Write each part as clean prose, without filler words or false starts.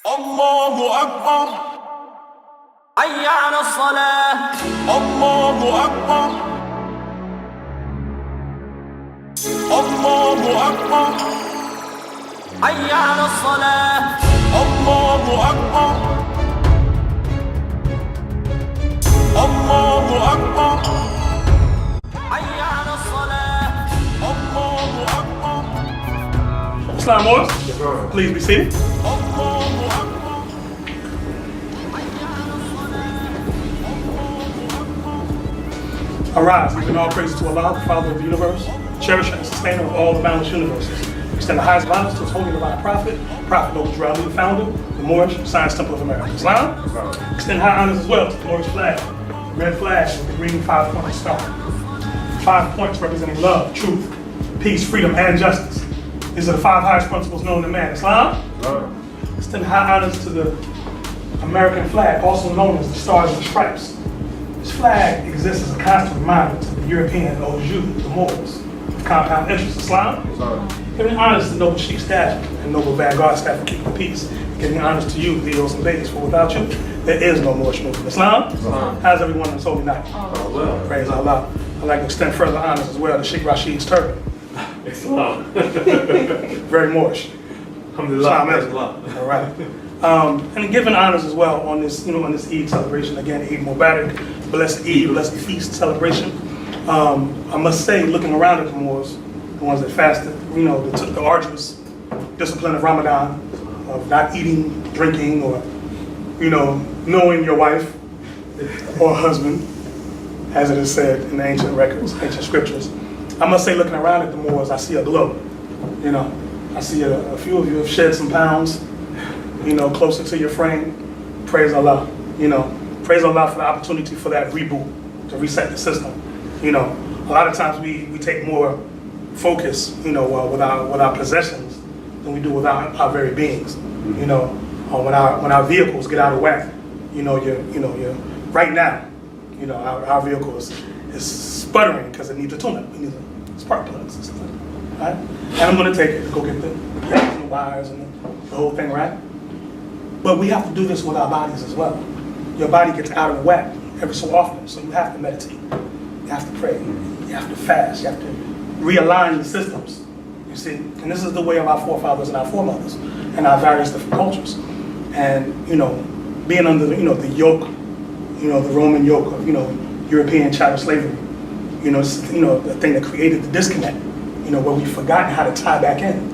الله أكبر. حي على الصلاة. الله أكبر. الله أكبر. حي على الصلاة. الله أكبر. الله أكبر. حي على الصلاة. الله أكبر. Islam Wars, please be seated. الله أكبر. Arise, giving all praise to Allah, the Father of the universe, cherisher and sustainer of all the boundless universes. Extend the highest honors to his holy divine prophet, Prophet Noble Drew Ali, the founder, the Moorish Science Temple of America. Islam. Extend high honors as well to the Moorish flag, the red flag with the green 5-pointed star. 5 points representing love, truth, peace, freedom, and justice. These are the 5 highest principles known to man. Islam. Extend high honors to the American flag, also known as the Stars and Stripes. This flag exists as a constant reminder to the European or the Jew, the Moors, of compound interest. Islam. Giving honors to noble Sheik staff and noble vanguard staff for keeping the peace. Giving honors to you, leaders and ladies, for without you, there is no Moorish movement. Islam. How's everyone on this holy night? Well. Praise Allah. I'd like to extend further honors as well to Sheikh Rashid's turban. Islam. Very Moorish. Alhamdulillah. All right. And giving honors as well on this, on this Eid celebration. Again, Eid Mubarak, blessed Eid, blessed feast celebration. I must say, looking around at the Moors, the ones that fasted, that took the arduous discipline of Ramadan, of not eating, drinking, or, knowing your wife or husband, as it is said in the ancient records, ancient scriptures. I must say, looking around at the Moors, I see a glow. I see a few of you have shed some pounds, closer to your frame. Praise Allah. Praise Allah for the opportunity for that reboot, to reset the system. A lot of times we take more focus, with our possessions than we do with our very beings. When our vehicles get out of whack, you're right now, our vehicle is sputtering because it needs a tune-up. We need spark plugs and stuff. Right? And I'm going to take it to go get the wires and the whole thing, right? But we have to do this with our bodies as well. Your body gets out of whack every so often, so you have to meditate. You have to pray. You have to fast. You have to realign the systems. You see, and this is the way of our forefathers and our foremothers and our various different cultures. And being under the yoke, the Roman yoke of European chattel slavery, the thing that created the disconnect. Where we've forgotten how to tie back in.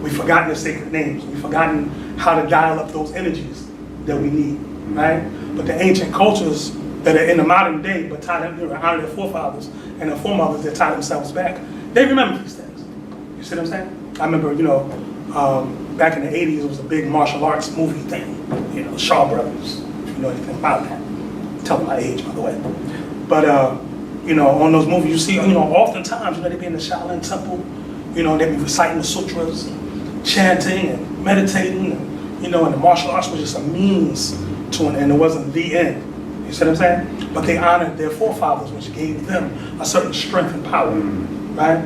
We've forgotten the sacred names. We've forgotten how to dial up those energies that we need, right? But the ancient cultures that are in the modern day, but honor their forefathers and their foremothers that tie themselves back, they remember these things. You see what I'm saying? I remember, back in the 80s, it was a big martial arts movie thing. Shaw Brothers, if you know anything about that. Tell them my age, by the way. But, on those movies, you see, oftentimes, they be in the Shaolin Temple, they be reciting the sutras, chanting and meditating, and the martial arts was just a means to an end. It wasn't the end. You see what I'm saying? But they honored their forefathers, which gave them a certain strength and power, right?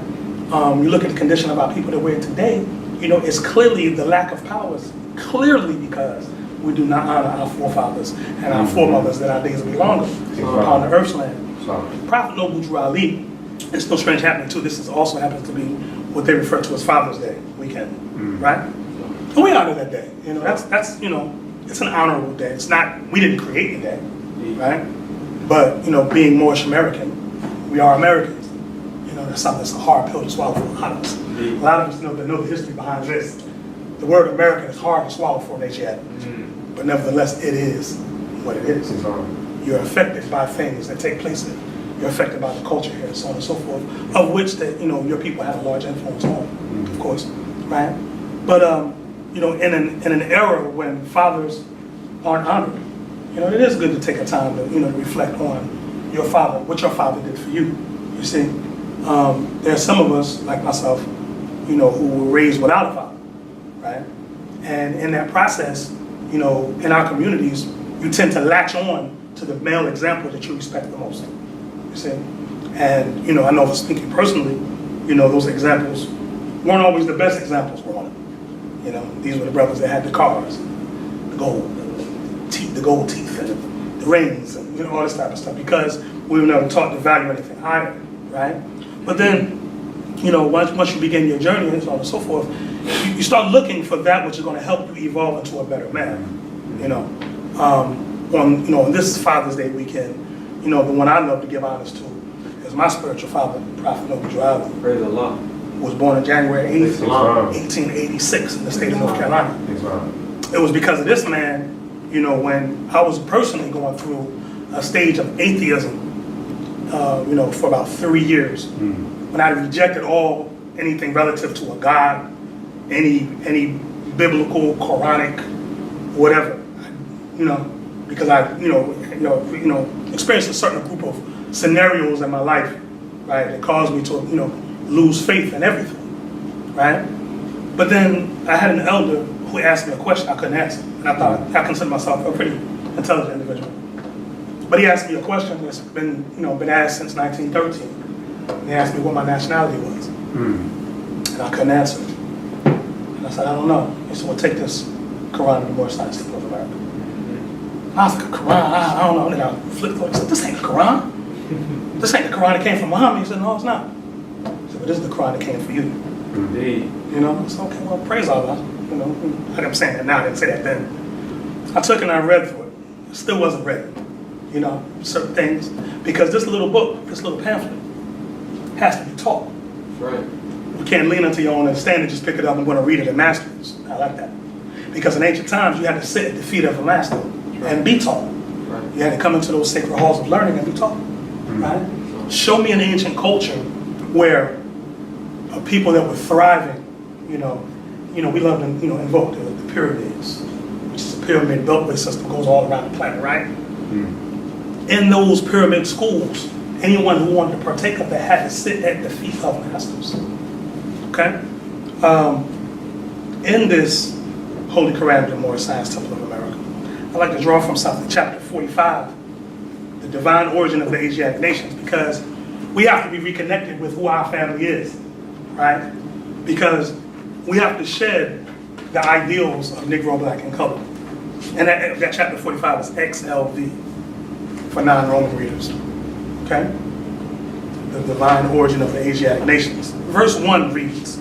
You look at the condition of our people that we're in today, it's clearly the lack of power is clearly because we do not honor our forefathers and our foremothers that our days will be longer upon the earth's land. Prophet Noble Drew Ali, it's no strange happening too. This also happens to be what they refer to as Father's Day weekend, right? And we honor that day. That's it's an honorable day. It's not, we didn't create the day, right? But being Moorish American, we are Americans. That's something that's a hard pill to swallow for a lot of us. A lot of us know the history behind this. The word American is hard to swallow for an Asiatic, but nevertheless, it is what it is. You're affected by things that take place here. You're affected by the culture here, and so on and so forth, of which that your people have a large influence on, of course, right? But in an era when fathers aren't honored, it is good to take a time to reflect on your father, what your father did for you. You see, there are some of us like myself, who were raised without a father, right? And in that process, in our communities, you tend to latch on to the male example that you respect the most. You see? And, I know, speaking personally, those examples weren't always the best examples growing up. You know, these were the brothers that had the cars, the gold teeth, and the rings, and you know, all this type of stuff, because we were never taught to value anything higher, right? But then, you know, once you begin your journey and so on and so forth, you start looking for that which is going to help you evolve into a better man. You know, on this Father's Day weekend, you know, the one I love to give honors to is my spiritual father, Prophet Noble. Praise Allah. Was born on January 8th, 1886 in the state of North Carolina. It was because of this man, you know, when I was personally going through a stage of atheism, you know, for about 3 years, when I rejected anything relative to a God, any biblical, Quranic, whatever, you know, because I, you know, experienced a certain group of scenarios in my life, right, that caused me to, you know, lose faith in everything, right? But then I had an elder who asked me a question I couldn't answer, and I thought I consider myself a pretty intelligent individual. But he asked me a question that's been asked since 1913. He asked me what my nationality was, and I couldn't answer it. And I said, I don't know. He said, well, take this Quran of the Moorish Science Temple of America. I was like, a Quran? I don't know. And then I flipped through it. He said, this ain't the Quran. This ain't the Quran that came from Muhammad. He said, no, it's not. I said, but this is the Quran that came for you. Indeed. You know, I said, okay, well, praise Allah. You know, like I'm saying that now, I didn't say that then. I took it and I read through it. It still wasn't ready. You know, certain things. Because this little book, this little pamphlet, has to be taught. Right. You can't lean into your own understanding, just pick it up and go to read it at masters. I like that. Because in ancient times, you had to sit at the feet of a master and be taught. Right. You had to come into those sacred halls of learning and be taught. Right? Show me an ancient culture where people that were thriving, you know, we love to, invoke the pyramids, which is a pyramid beltway system, goes all around the planet, right? In those pyramid schools, anyone who wanted to partake of that had to sit at the feet of masters. Okay? In this Holy Quran of the Moorish Science Temple of America, I'd like to draw from something, chapter 45, the divine origin of the Asiatic nations, because we have to be reconnected with who our family is, right? Because we have to shed the ideals of Negro, Black, and color. And that chapter 45 is XLV for non-Roman readers, okay? The divine origin of the Asiatic nations. Verse 1 reads,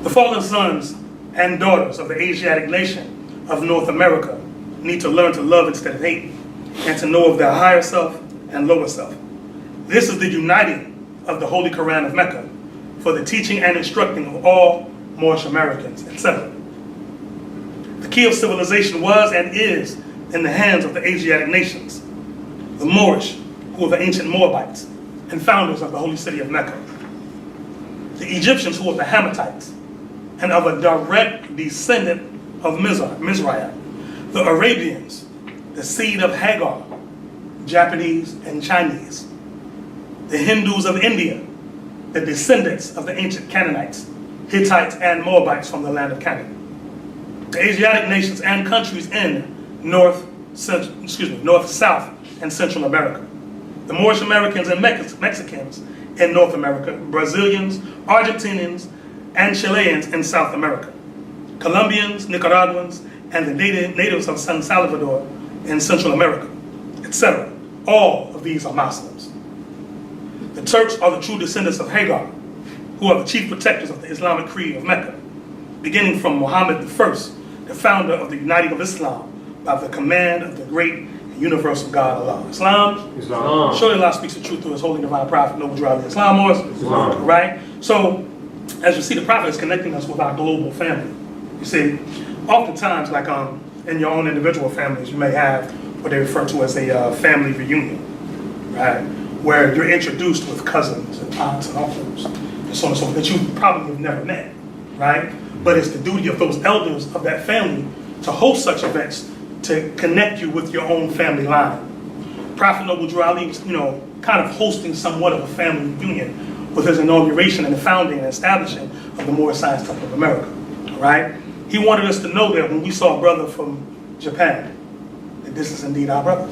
the fallen sons and daughters of the Asiatic nation of North America need to learn to love instead of hate, and to know of their higher self and lower self. This is the uniting of the Holy Quran of Mecca for the teaching and instructing of all Moorish Americans, etc. The key of civilization was and is in the hands of the Asiatic nations, the Moorish, who were the ancient Moabites and founders of the holy city of Mecca, the Egyptians, who were the Hammatites and of a direct descendant of Mizraim, the Arabians, the seed of Hagar, Japanese and Chinese, the Hindus of India, the descendants of the ancient Canaanites, Hittites, and Moabites from the land of Canaan. The Asiatic nations and countries in North, South, and Central America. The Moorish Americans and Mexicans in North America, Brazilians, Argentinians, and Chileans in South America. Colombians, Nicaraguans, and the natives of San Salvador in Central America, etc. All of these are Muslims. The Turks are the true descendants of Hagar, who are the chief protectors of the Islamic creed of Mecca, beginning from Muhammad I, the founder of the uniting of Islam by the command of the great and universal God Allah. Islam. Surely Allah speaks the truth through his holy divine prophet, Noble Drew Islam, or right? So, as you see, the prophet is connecting us with our global family. You see, oftentimes, like in your own individual families, you may have what they refer to as a family reunion, right? Where you're introduced with cousins and aunts and uncles and so on and so forth that you probably have never met, right? But it's the duty of those elders of that family to host such events to connect you with your own family line. Prophet Noble Drew Ali, kind of hosting somewhat of a family reunion with his inauguration and the founding and establishing of the Moorish Science Temple of America, right? He wanted us to know that when we saw a brother from Japan, that this is indeed our brother,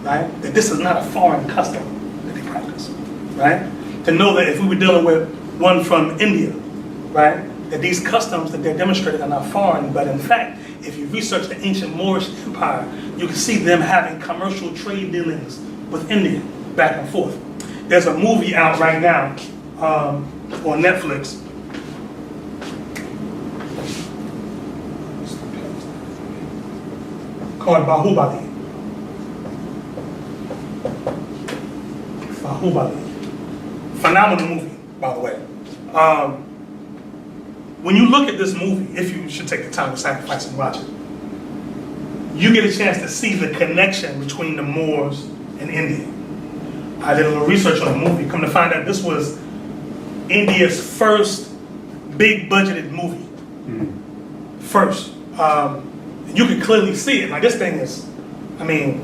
right? That this is not a foreign custom that they practice, right? To know that if we were dealing with one from India, right? that these customs that they're demonstrated are not foreign, but in fact, if you research the ancient Moorish Empire, you can see them having commercial trade dealings with India back and forth. There's a movie out right now on Netflix. Called Bahubali. Phenomenal movie, by the way. When you look at this movie, if you should take the time to sacrifice and watch it, you get a chance to see the connection between the Moors and India. I did a little research on the movie, come to find out this was India's first big budgeted movie. First. You can clearly see it. Like, this thing is, I mean,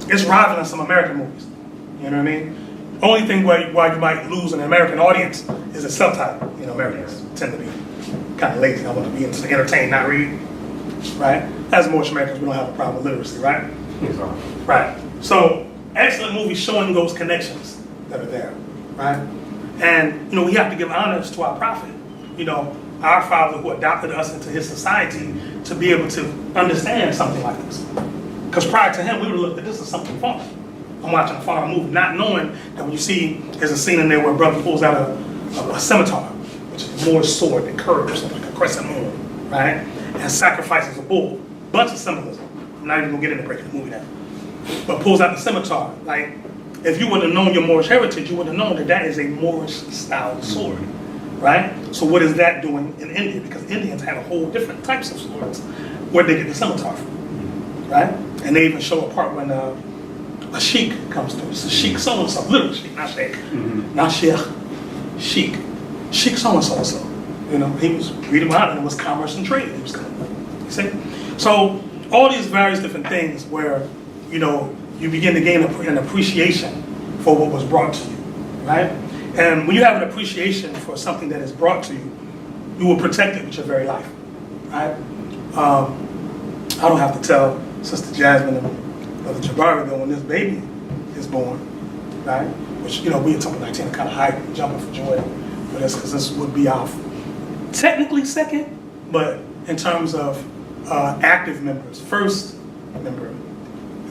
it's rivaling some American movies. You know what I mean? Only thing why you might lose an American audience is a subtitle. You know, Americans tend to be kind of lazy. I want to be entertained, not read. Right? As Moorish Americans, we don't have a problem with literacy, right? Exactly. Right. So, excellent movie showing those connections that are there, right? And, you know, we have to give honors to our prophet, you know, our father who adopted us into his society to be able to understand something like this. Because prior to him, we would have looked at this as something foreign. I'm watching a foreign movie, not knowing that when you see, there's a scene in there where a brother pulls out a scimitar, which is a Moorish sword that curves like a crescent moon, right? And sacrifices a bull. Bunch of symbolism. I'm not even gonna get into breaking the movie down. But pulls out the scimitar. Like, if you would have known your Moorish heritage, you would have known that that is a Moorish style sword, right? So what is that doing in India? Because Indians have a whole different types of swords where they get the scimitar from, right? And they even show a part when a sheik comes through. It's a sheik so-and-so, literally sheik, not sheik, not sheikh, sheik. Sheik so-and-so. You know, he was reading out and it was commerce and trade he was coming with, you see? So all these various different things where, you know, you begin to gain an appreciation for what was brought to you, right? And when you have an appreciation for something that is brought to you, you will protect it with your very life, right? I don't have to tell Sister Jasmine and Brother Jabari that when this baby is born, right? Which, you know, we at Temple 19 are kind of high, jumping for joy for this, because this would be our technically second, but in terms of active members, first member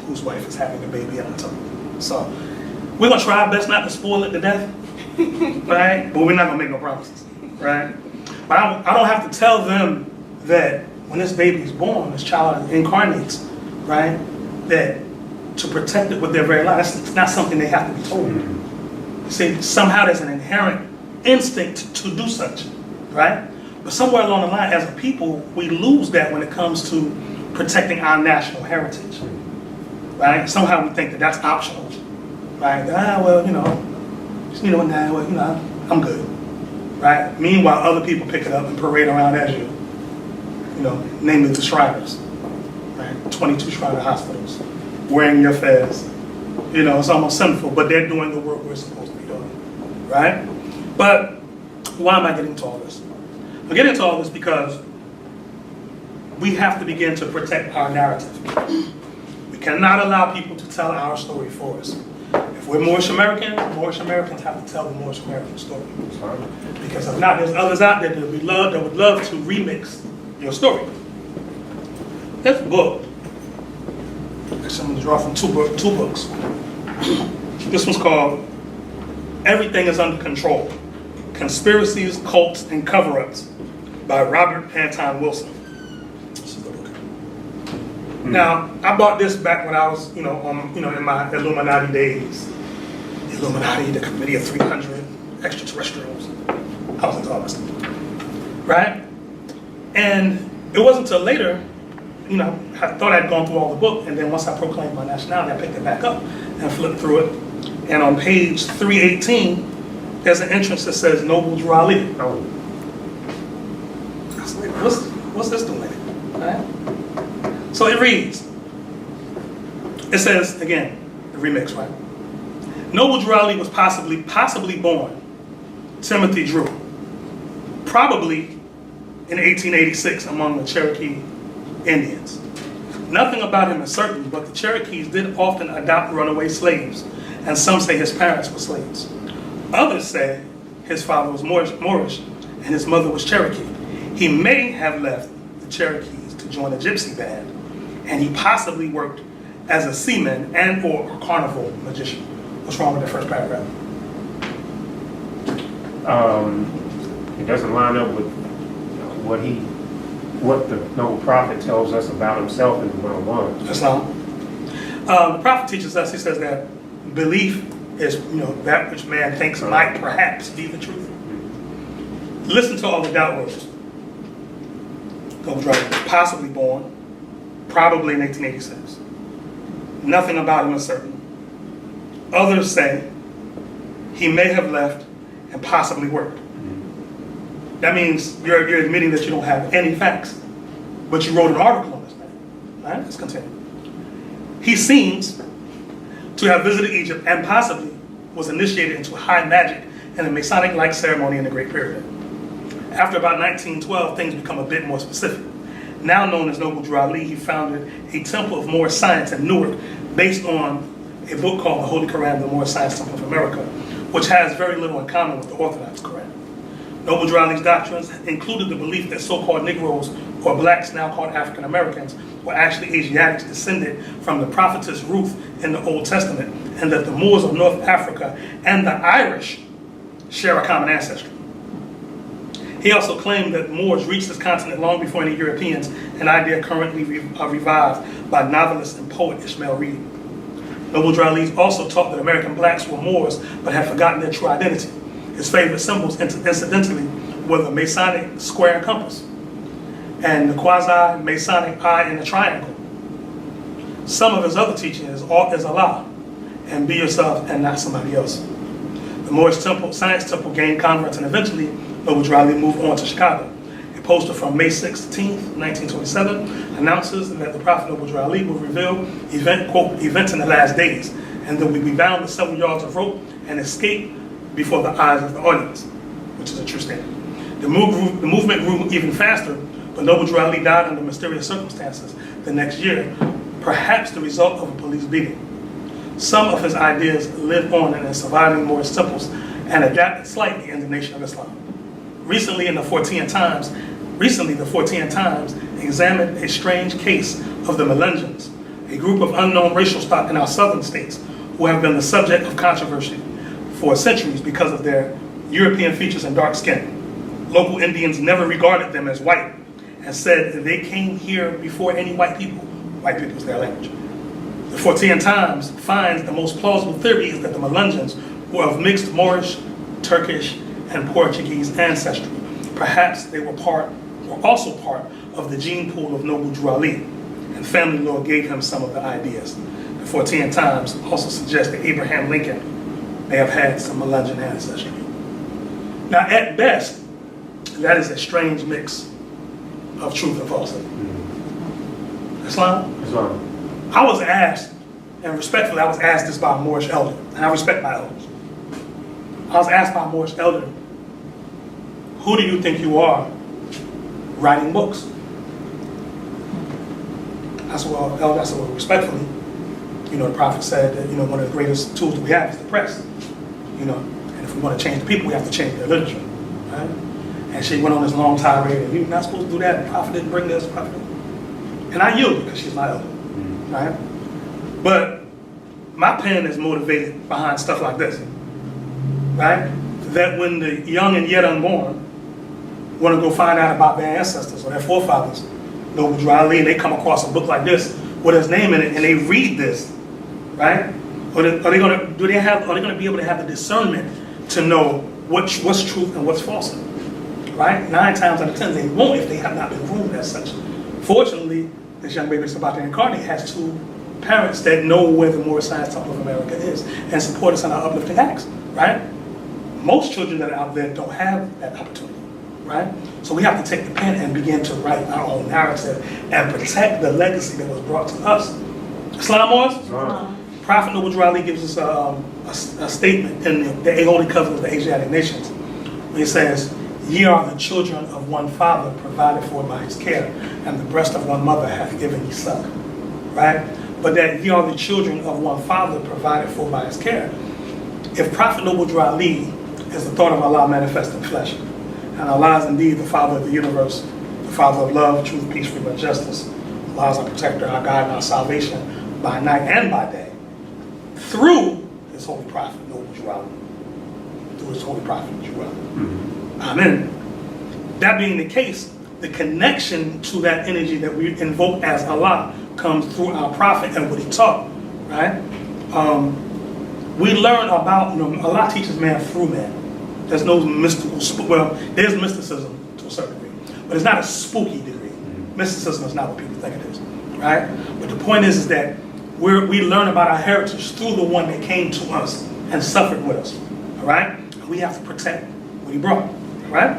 whose wife is having a baby in October. So we're gonna try our best not to spoil it to death, right? But we're not gonna make no promises, right? But I don't have to tell them that when this baby is born, this child incarnates, right? That to protect it with their very life, it's not something they have to be told. You see, somehow there's an inherent instinct to do such, right? But somewhere along the line, as a people, we lose that when it comes to protecting our national heritage, right? Somehow we think that that's optional, right? Well, I'm good, right? Meanwhile, other people pick it up and parade around as you know, namely the Shriners, right? 22 Shriner hospitals, wearing your fez. You know, it's almost sinful, but they're doing the work we're supposed to be doing, right? But why am I getting to all this? I'm getting to all this because we have to begin to protect our narrative. We cannot allow people to tell our story for us. If we're Moorish Americans have to tell the Moorish American story. Because if not, there's others out there that would love to remix your story. There's a book. Actually, I'm going to draw from two books. This one's called Everything is Under Control: Conspiracies, Cults, and Cover-Ups by Robert Anton Wilson. This is the book. Now, I bought this back when I was, in my Illuminati days. Illuminati, the Committee of 300, extraterrestrials. I was into all this stuff, right? And it wasn't until later, I thought I'd gone through all the book, and then once I proclaimed my nationality, I picked it back up and flipped through it. And on page 318, there's an entrance that says Noble Drew Ali. I was like, what's this doing? Right? So it reads, it says, again, the remix, right? Noble Drew Ali was possibly born Timothy Drew, probably in 1886 among the Cherokee Indians. Nothing about him is certain, but the Cherokees did often adopt runaway slaves, and some say his parents were slaves. Others say his father was Moorish and his mother was Cherokee. He may have left the Cherokees to join a gypsy band, and he possibly worked as a seaman and or a carnival magician. What's wrong with the first paragraph? It doesn't line up with what the noble prophet tells us about himself in 101. Islam. The prophet teaches us, he says that belief is, that which man thinks might perhaps be the truth. Listen to all the doubt words. Noble Drew, possibly born, probably in 1886. Nothing about him is certain. Others say he may have left and possibly worked. That means you're admitting that you don't have any facts, but you wrote an article on this man. All right, let's continue. He seems to have visited Egypt and possibly was initiated into high magic and a Masonic-like ceremony in the Great Pyramid. After about 1912, things become a bit more specific. Now known as Noble Drew Ali, he founded a temple of Moorish science in Newark based on a book called the Holy Quran, the Moorish Science Temple of America, which has very little in common with the Orthodox Quran. Noble Drew Ali's doctrines included the belief that so-called Negroes, or blacks now called African Americans, were actually Asiatics descended from the prophetess Ruth in the Old Testament, and that the Moors of North Africa and the Irish share a common ancestry. He also claimed that Moors reached this continent long before any Europeans, an idea currently revived by novelist and poet Ishmael Reed. Noble Drew Ali also taught that American blacks were Moors but had forgotten their true identity. His favorite symbols, incidentally, were the Masonic square and compass, and the quasi-Masonic eye in a triangle. Some of his other teaching is Allah, and be yourself and not somebody else. The Moorish Science Temple gained converts, and eventually Noble Drew Ali moved on to Chicago. A poster from May 16, 1927 announces that the Prophet Noble Drew Ali will reveal events in the last days, and that we be bound with several yards of rope and escape before the eyes of the audience, which is a true statement. The movement grew even faster, but Noble Drew Ali died under mysterious circumstances the next year, perhaps the result of a police beating. Some of his ideas live on in the surviving Moorish temples and adapted slightly in the Nation of Islam. Recently, the 14 Times examined a strange case of the Melungeons, a group of unknown racial stock in our southern states who have been the subject of controversy for centuries because of their European features and dark skin. Local Indians never regarded them as white and said that they came here before any white people. White people is their language. The 14 Times finds the most plausible theory is that the Melungeons were of mixed Moorish, Turkish, and Portuguese ancestry. Perhaps they were also part of the gene pool of Noble Drew Ali, and family law gave him some of the ideas. The 14 Times also suggests that Abraham Lincoln may have had some Melungeon ancestry. Now, at best, that is a strange mix of truth and falsehood. Islam? I was asked, and respectfully, I was asked this by a Moorish elder, and I respect my elders. I was asked by a Moorish elder, who do you think you are writing books? I said, well, respectfully, the Prophet said that, one of the greatest tools that we have is the press. And if we want to change the people, we have to change their literature, right? And she went on this long tirade, and you're not supposed to do that, the Prophet didn't bring this, the Prophet didn't. And I yielded because she's my elder, right? But my pen is motivated behind stuff like this, right? That when the young and yet unborn want to go find out about their ancestors or their forefathers, Noble Drew Ali, and they come across a book like this with his name in it, and they read this, right? Are they going to be able to have the discernment to know what's truth and what's false, right? 9 times out of 10 they won't if they have not been groomed as such. Fortunately, this young baby that's about to incarnate has 2 parents that know where the Moorish Science Temple of America is and support us in our uplifting acts, right? Most children that are out there don't have that opportunity, right? So we have to take the pen and begin to write our own narrative and protect the legacy that was brought to us. Islam Moors? Prophet Noble Drew Ali gives us a statement in the Holy Covenant of the Asiatic nations, where he says, "Ye are the children of one father provided for by his care, and the breast of one mother hath given ye suck." Right? But that ye are the children of one father provided for by his care. If Prophet Noble Drew Ali is the thought of Allah manifest in flesh, And Allah is indeed the Father of the universe, the Father of love, truth, peace, freedom, and justice. Allah is our protector, our guide, and our salvation by night and by day, through His holy prophet, Noble Jawali. Through His holy prophet, Jawali. Amen. That being the case, the connection to that energy that we invoke as Allah comes through our prophet and what he taught, right? We learn about, Allah teaches man through man. There's no mystical, well, there's mysticism to a certain degree, but it's not a spooky degree. Mysticism is not what people think it is, right? But the point is that we learn about our heritage through the one that came to us and suffered with us, all right? We have to protect what he brought, all right?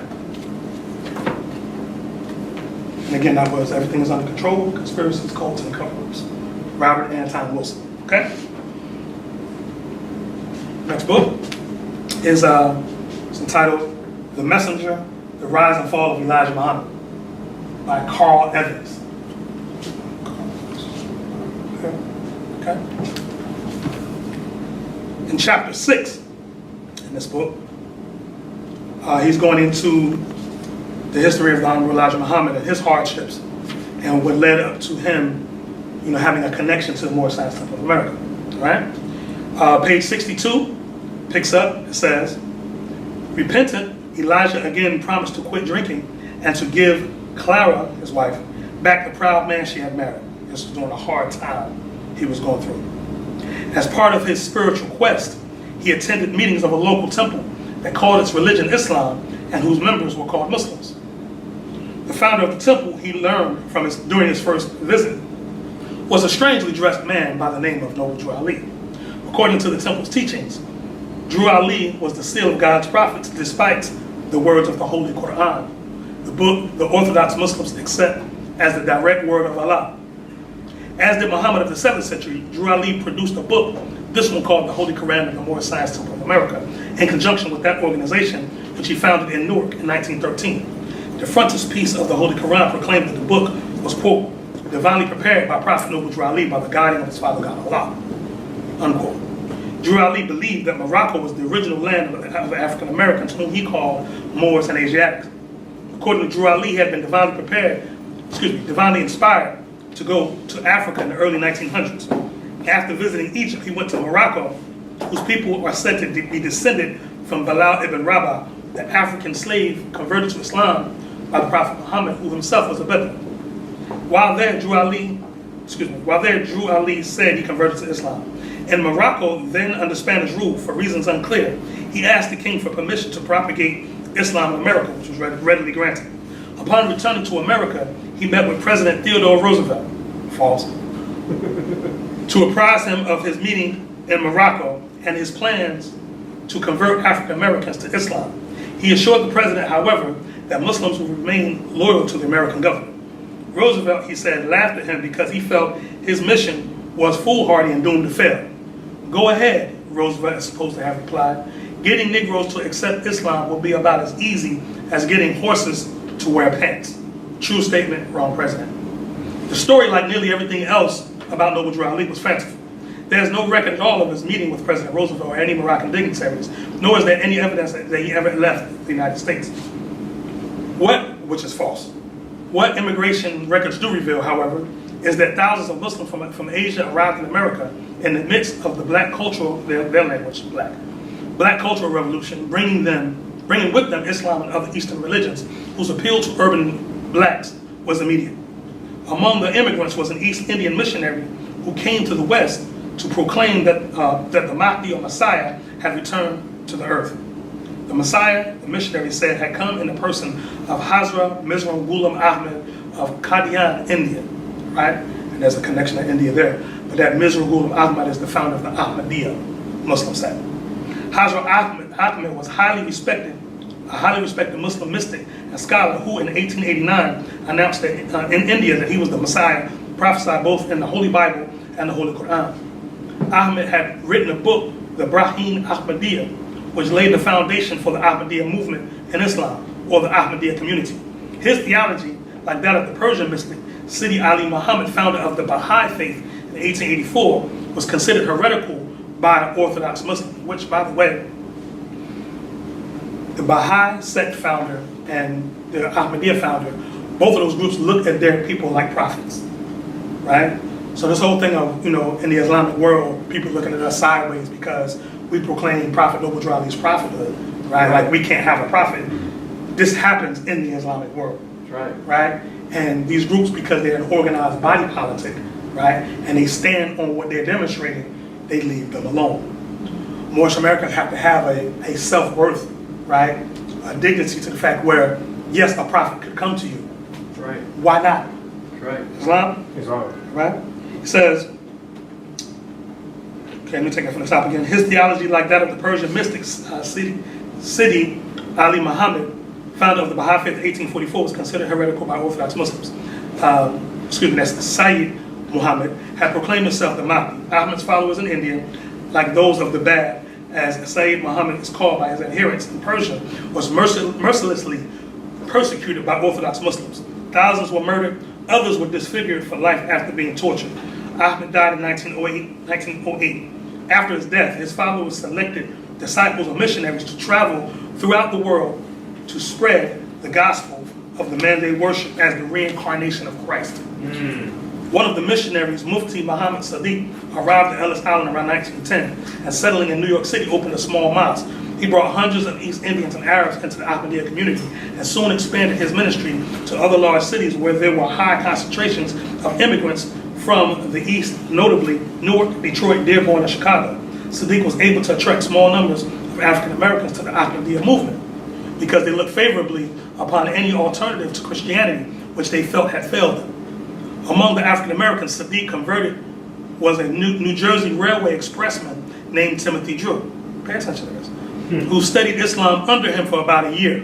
And again, that was Everything is Under Control, Conspiracies, Cults, and Cover-Ups. Robert Anton Wilson, okay? Next book is it's entitled The Messenger, The Rise and Fall of Elijah Muhammad by Carl Evans. Okay. In chapter 6 in this book, he's going into the history of the Honorable Elijah Muhammad and his hardships and what led up to him, having a connection to the Moorish Science Temple of America. Right? Page 62 picks up. It says, "Repentant, Elijah again promised to quit drinking and to give Clara, his wife, back the proud man she had married." This was during a hard time he was going through. As part of his spiritual quest, he attended meetings of a local temple that called its religion Islam and whose members were called Muslims. The founder of the temple he learned from during his first visit was a strangely dressed man by the name of Noble Jawali. According to the temple's teachings, Drew Ali was the seal of God's prophets despite the words of the Holy Quran, the book the Orthodox Muslims accept as the direct word of Allah. As did Muhammad of the 7th century, Drew Ali produced a book, this one called the Holy Quran of the Moorish Science Temple of America, in conjunction with that organization, which he founded in Newark in 1913. The frontispiece of the Holy Quran proclaimed that the book was, quote, divinely prepared by Prophet Noble Drew Ali by the guiding of his Father God Allah, unquote. Drew Ali believed that Morocco was the original land of the African Americans, whom he called Moors and Asiatics. According to Drew Ali, he had been divinely inspired to go to Africa in the early 1900s. After visiting Egypt, he went to Morocco, whose people are said to be descended from Bilal ibn Rabah, the African slave converted to Islam by the Prophet Muhammad, who himself was a Bedouin. While there, Drew Ali said he converted to Islam. In Morocco, then under Spanish rule, for reasons unclear, he asked the king for permission to propagate Islam in America, which was readily granted. Upon returning to America, he met with President Theodore Roosevelt, false, to apprise him of his meeting in Morocco and his plans to convert African Americans to Islam. He assured the president, however, that Muslims would remain loyal to the American government. Roosevelt, he said, laughed at him because he felt his mission was foolhardy and doomed to fail. "Go ahead," Roosevelt is supposed to have replied. "Getting Negroes to accept Islam will be about as easy as getting horses to wear pants." True statement, wrong president. The story, like nearly everything else about Noble Drew Ali, was fanciful. There's no record at all of his meeting with President Roosevelt or any Moroccan dignitaries, nor is there any evidence that he ever left the United States. Which is false. What immigration records do reveal, however, is that thousands of Muslims from Asia arrived in America in the midst of the black cultural, their language, black cultural revolution, bringing with them Islam and other Eastern religions, whose appeal to urban blacks was immediate. Among the immigrants was an East Indian missionary who came to the West to proclaim that the Mahdi or Messiah had returned to the earth. The Messiah, the missionary said, had come in the person of Hazrat Mirza Ghulam Ahmad of Qadian, India, right? And there's a connection to India there. But that Mirza Ghulam Ahmad is the founder of the Ahmadiyya Muslim sect. Hazrat Ahmad was a highly respected Muslim mystic and scholar who in 1889 announced that in India that he was the Messiah, prophesied both in the Holy Bible and the Holy Quran. Ahmad had written a book, the Brahim Ahmadiyya, which laid the foundation for the Ahmadiyya movement in Islam, or the Ahmadiyya community. His theology, like that of the Persian mystic Sidi Ali Muhammad, founder of the Baha'i faith in 1884, was considered heretical by Orthodox Muslims, which, by the way, the Baha'i sect founder and the Ahmadiyya founder, both of those groups looked at their people like prophets, right? So this whole thing of, in the Islamic world, people looking at us sideways because we proclaim Prophet Noble Drew Ali's prophethood, right? Like we can't have a prophet. This happens in the Islamic world, right? And these groups, because they're an organized body politic, right? And they stand on what they're demonstrating, they leave them alone. Moorish Americans have to have a self-worth, right? A dignity to the fact where, yes, a prophet could come to you. Right. Why not? Right. Islam? Islam. Right? It says, okay, let me take it from the top again. His theology, like that of the Persian mystics, Sidi Ali Muhammad, founder of the Baha'i faith in 1844, was considered heretical by Orthodox Muslims. That's Sayyid Muhammad, had proclaimed himself the Mahdi. Ahmad's followers in India, like those of the Bab, as Sayyid Muhammad is called by his adherents in Persia, was mercilessly persecuted by Orthodox Muslims. Thousands were murdered, others were disfigured for life after being tortured. Ahmad died in 1908. After his death, his followers selected disciples or missionaries to travel throughout the world to spread the gospel of the man they worship as the reincarnation of Christ. One of the missionaries, Mufti Muhammad Sadiq, arrived at Ellis Island around 1910 and settling in New York City opened a small mosque. He brought hundreds of East Indians and Arabs into the Ahmadiyya community and soon expanded his ministry to other large cities where there were high concentrations of immigrants from the East, notably Newark, Detroit, Dearborn, and Chicago. Sadiq was able to attract small numbers of African Americans to the Ahmadiyya movement because they looked favorably upon any alternative to Christianity, which they felt had failed them. Among the African Americans Sadiq converted was a New Jersey Railway expressman named Timothy Drew. Pay attention to this. Who studied Islam under him for about a year,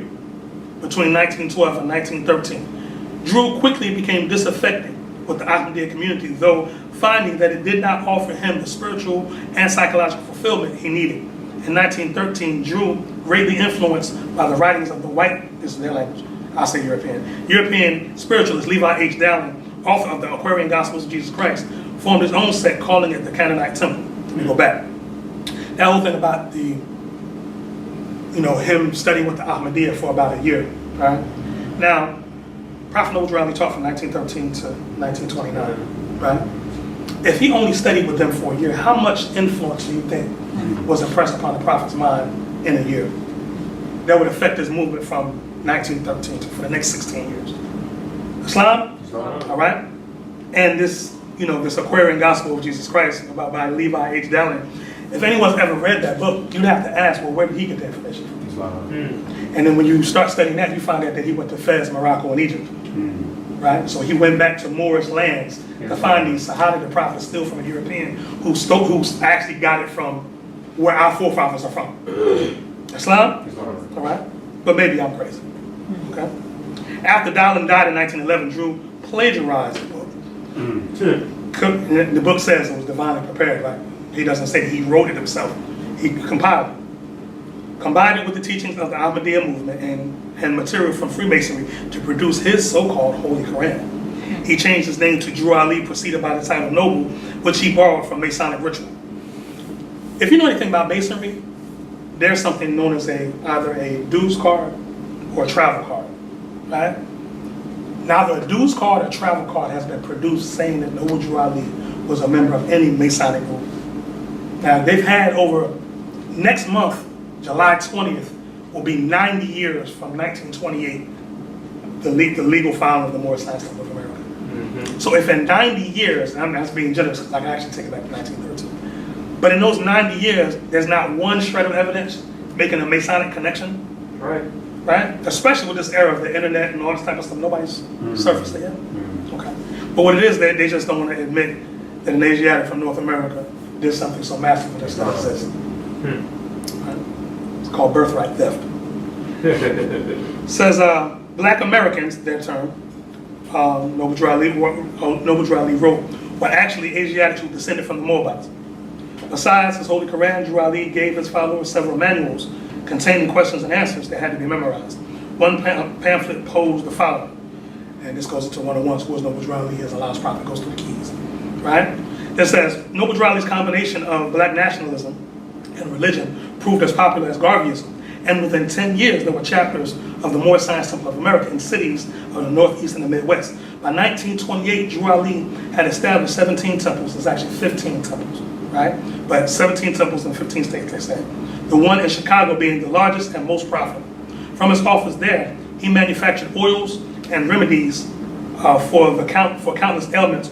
between 1912 and 1913. Drew quickly became disaffected with the Ahmadiyya community, though finding that it did not offer him the spiritual and psychological fulfillment he needed. In 1913, Drew, greatly influenced by the writings of the white, this is their language, I'll say European spiritualist Levi H. Dowling, author of the Aquarian Gospels of Jesus Christ, formed his own sect calling it the Canaanite Temple. Let me go back. That whole thing about the him studying with the Ahmadiyya for about a year, right? Now, Prophet Noble Drew Ali taught from 1913 to 1929, right? If he only studied with them for a year, how much influence do you think was impressed upon the Prophet's mind in a year that would affect his movement from 1913 to for the next 16 years? Islam, all right? And this, this Aquarian Gospel of Jesus Christ by Levi H. Dowling, if anyone's ever read that book, you'd have to ask, well, where did he get the information from? And then when you start studying that, you find out that he went to Fez, Morocco, and Egypt, right? So he went back to Moorish lands to find these. So how did the Prophet steal from a European who actually got it from where our forefathers are from? Islam? All right? But maybe I'm crazy, okay? After Dowling died in 1911, Drew plagiarized the book. The book says it was divinely prepared, right? He doesn't say that he wrote it himself. He compiled it. Combined it with the teachings of the Ahmadiyya movement and material from Freemasonry to produce his so-called Holy Quran. He changed his name to Drew Ali, preceded by the title Noble, which he borrowed from Masonic ritual. If you know anything about Masonry, there's something known as either a dues card or a travel card, right? Now the dues card or travel card has been produced saying that Noble Drew Ali was a member of any Masonic group. Now they've had next month, July 20th, will be 90 years from 1928, the legal founding of the Moorish Science Temple of America. So if in 90 years, and I'm not being generous because I can actually take it back to 1913, but in those 90 years, there's not one shred of evidence making a Masonic connection, right? Especially with this era of the internet and all this type of stuff, nobody's surfaced it yet. Okay. But what it is, they just don't want to admit that an Asiatic from North America did something so massive that does not exist. Right? It's called birthright theft. Says Black Americans, their term, Noble Drew Ali wrote, were actually Asiatics who descended from the Moabites. Besides his Holy Quran, Drew Ali gave his followers several manuals containing questions and answers that had to be memorized. One pamphlet posed the following, and this goes into 101, who is Noble Drew Ali as Allah's prophet, goes through the keys, right? It says, Noble Drew Ali's combination of black nationalism and religion proved as popular as Garveyism, and within 10 years there were chapters of the Moorish Science Temple of America in cities of the Northeast and the Midwest. By 1928, Drew Ali had established 17 temples. There's actually 15 temples, right? But 17 temples in 15 states, they say. The one in Chicago being the largest and most profitable. From his office there, he manufactured oils and remedies for countless ailments,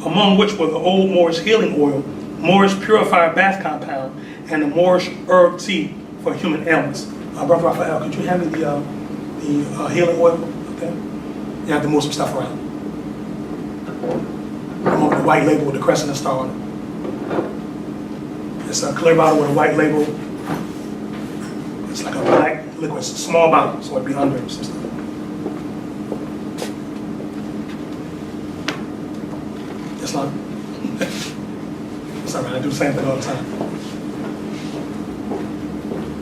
among which were the old Moorish healing oil, Moorish purifier bath compound, and the Moorish herb tea for human ailments. Brother Raphael, could you hand me the healing oil? Okay. You have to move some stuff around. I'm on the white label with the crescent and star on it. It's a clear bottle with a white label. It's like a black liquid, it's a small bottle, so it'd be under some stuff. It's not. It's all right, I do the same thing all the time.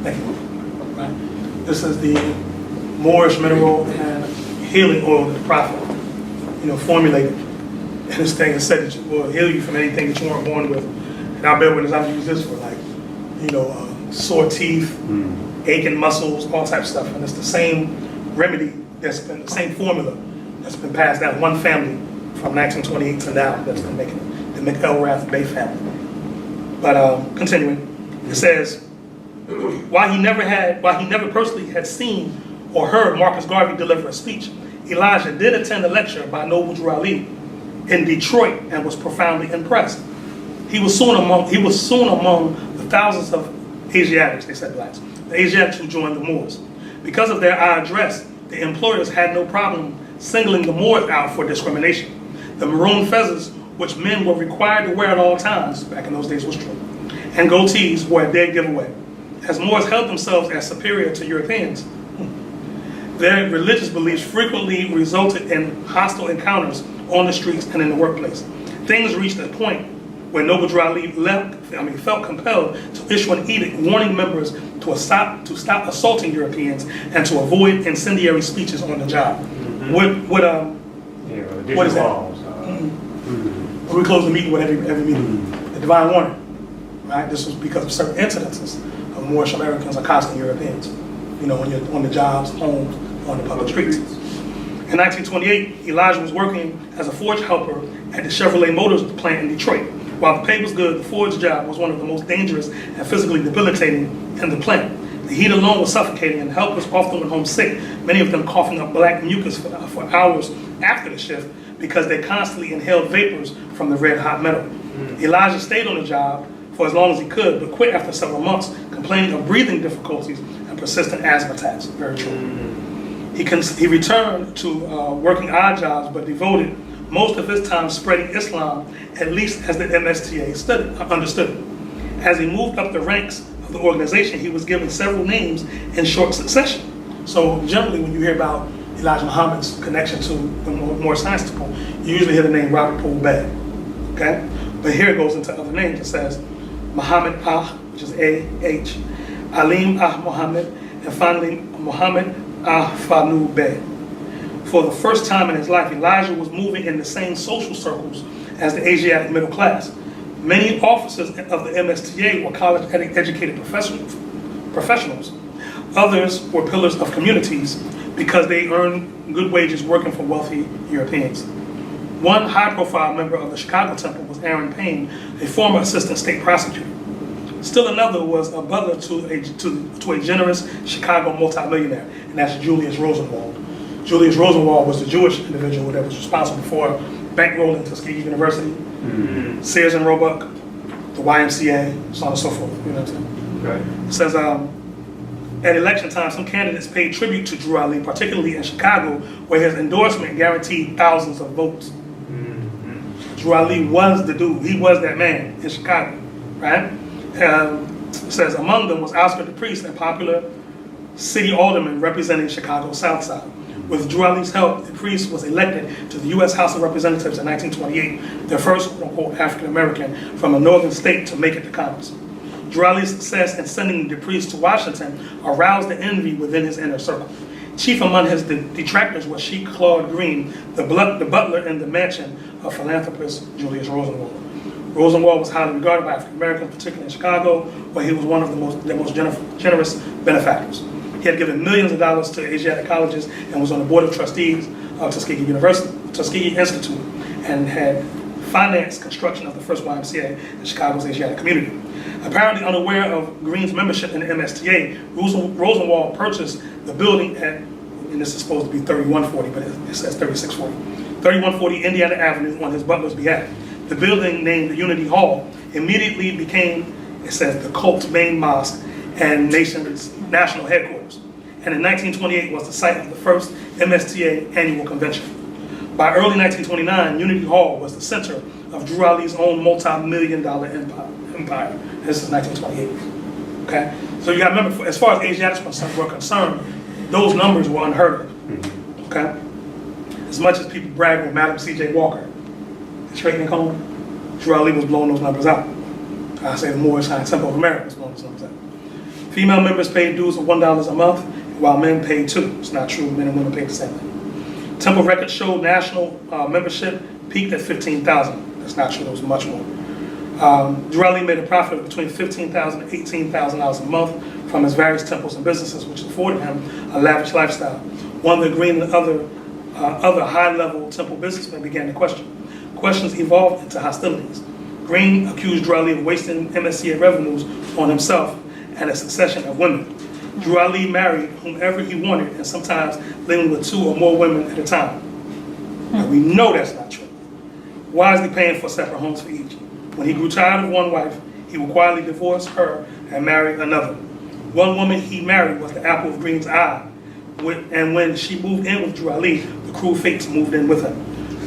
Thank you. Right. This is the Moorish mineral and healing oil that the Prophet, formulated. And this thing is said that it will heal you from anything that you weren't born with. And I'll bear witness, I've used this for sore teeth, aching muscles, all types of stuff. And it's the same remedy that's been, the same formula that's been passed down one family from 1928 to now that's been making it, the McElrath Bay family. But continuing, it says, while he never personally had seen or heard Marcus Garvey deliver a speech, Elijah did attend a lecture by Noble Drew Ali in Detroit and was profoundly impressed. He was soon among the thousands of Asiatics, they said blacks, the Asiatics who joined the Moors. Because of their odd dress, the employers had no problem singling the Moors out for discrimination. The maroon feathers, which men were required to wear at all times, back in those days was true, and goatees were a dead giveaway. As Moors held themselves as superior to Europeans, their religious beliefs frequently resulted in hostile encounters on the streets and in the workplace. Things reached a point where Noble Drew Ali felt compelled to issue an edict warning members to stop assaulting Europeans and to avoid incendiary speeches on the job. What is that? We close the meeting with every meeting. The divine warning, right? This was because of certain incidences of Moorish Americans accosting Europeans, on the jobs, homes, on the public streets. In 1928, Elijah was working as a forge helper at the Chevrolet Motors plant in Detroit. While the pay was good, the forge job was one of the most dangerous and physically debilitating in the plant. The heat alone was suffocating, and helpers often went home sick, many of them coughing up black mucus for hours after the shift because they constantly inhaled vapors from the red hot metal. Elijah stayed on the job for as long as he could, but quit after several months, complaining of breathing difficulties and persistent asthma attacks. Very true. He returned to working odd jobs, but devoted most of his time spreading Islam, at least as the MSTA understood it. As he moved up the ranks of the organization, he was given several names in short succession. So generally, when you hear about Elijah Muhammad's connection to the Moorish Science Temple, you usually hear the name Robert Poole Bey. Okay? But here it goes into other names. It says Muhammad which is A-H, Alim Muhammad, and finally Muhammad Fanu Bey. For the first time in his life, Elijah was moving in the same social circles as the Asiatic middle class. Many officers of the MSTA were college-educated professionals. Others were pillars of communities because they earned good wages working for wealthy Europeans. One high-profile member of the Chicago Temple was Aaron Payne, a former assistant state prosecutor. Still another was a butler to a generous Chicago multimillionaire, and that's Julius Rosenwald. Julius Rosenwald was the Jewish individual that was responsible for bankrolling Tuskegee University, Sears and Roebuck, the YMCA, so on and so forth. You know what I'm saying? Right. It says, at election time, some candidates paid tribute to Drew Ali, particularly in Chicago, where his endorsement guaranteed thousands of votes. Drew Ali was the dude. He was that man in Chicago, right? It says, among them was Oscar DePriest, a popular city alderman representing Chicago's South Side. With Drew Ali's help, DePriest was elected to the U.S. House of Representatives in 1928, the first, quote-unquote, African-American from a northern state to make it to Congress. Drew Ali's success in sending DePriest to Washington aroused the envy within his inner circle. Chief among his detractors was Sheik Claude Green, the butler in the mansion of philanthropist Julius Rosenwald. Rosenwald was highly regarded by African Americans, particularly in Chicago, where he was one of the most generous benefactors. He had given millions of dollars to Asiatic colleges and was on the board of trustees of Tuskegee University, Tuskegee Institute, and had financed construction of the first YMCA in Chicago's Asiatic community. Apparently unaware of Green's membership in the MSTA, Rosenwald purchased the building at, and this is supposed to be 3140, but it says 3640, 3140 Indiana Avenue on his butler's behalf. The building, named the Unity Hall, immediately became, it says, the cult's main mosque and nation's national headquarters. And in 1928 was the site of the first MSTA annual convention. By early 1929, Unity Hall was the center of Drew Ali's own multi-million-dollar empire. This is 1928. Okay, so you got to remember, as far as Asiatics were concerned, those numbers were unheard of. Okay, as much as people brag with Madam C.J. Walker, the straightening comb, Drew Ali was blowing those numbers out. I say the Moorish High Temple of America was blowing those numbers out. Female members paid dues of $1 a month, while men paid $2. It's not true. Men and women paid the same thing. Temple records showed national membership peaked at 15,000. That's not true. There was much more. Drew Ali made a profit of between $15,000 and $18,000 a month from his various temples and businesses, which afforded him a lavish lifestyle. One that Green and other high-level temple businessmen began to question. Questions evolved into hostilities. Green accused Drew Ali of wasting MSCA revenues on himself and a succession of women. Drew Ali married whomever he wanted and sometimes living with 2 or more women at a time. Now, we know that's not true. Wisely paying for separate homes for each. When he grew tired of one wife, he would quietly divorce her and marry another. One woman he married was the apple of Green's eye, and when she moved in with Drew Ali, the cruel fates moved in with her.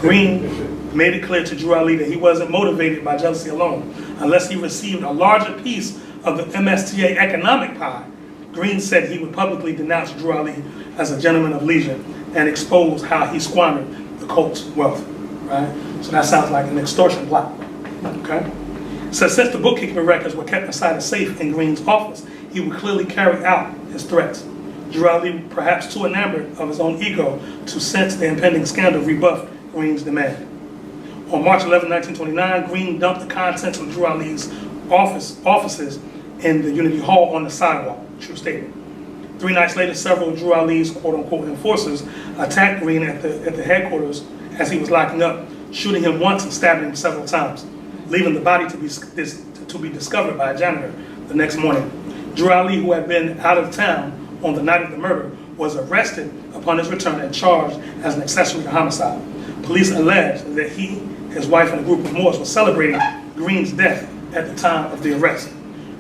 Green made it clear to Drew Ali that he wasn't motivated by jealousy alone. Unless he received a larger piece of the MSTA economic pie, Green said he would publicly denounce Drew Ali as a gentleman of leisure and expose how he squandered the cult's wealth. Right? So that sounds like an extortion plot. Okay? So since the bookkeeping records were kept inside a safe in Green's office, he would clearly carry out his threats. Drew Ali, perhaps too enamored of his own ego to sense the impending scandal, rebuffed Green's demand. On March 11, 1929, Green dumped the contents of Drew Ali's offices in the Unity Hall on the sidewalk. True statement. 3 nights later, several of Drew Ali's quote-unquote enforcers attacked Green at the headquarters as he was locking up, shooting him once and stabbing him several times, leaving the body to be discovered by a janitor the next morning. Drew Ali, who had been out of town on the night of the murder, was arrested upon his return and charged as an accessory to homicide. Police alleged that he, his wife, and a group of Moors were celebrating Green's death at the time of the arrest.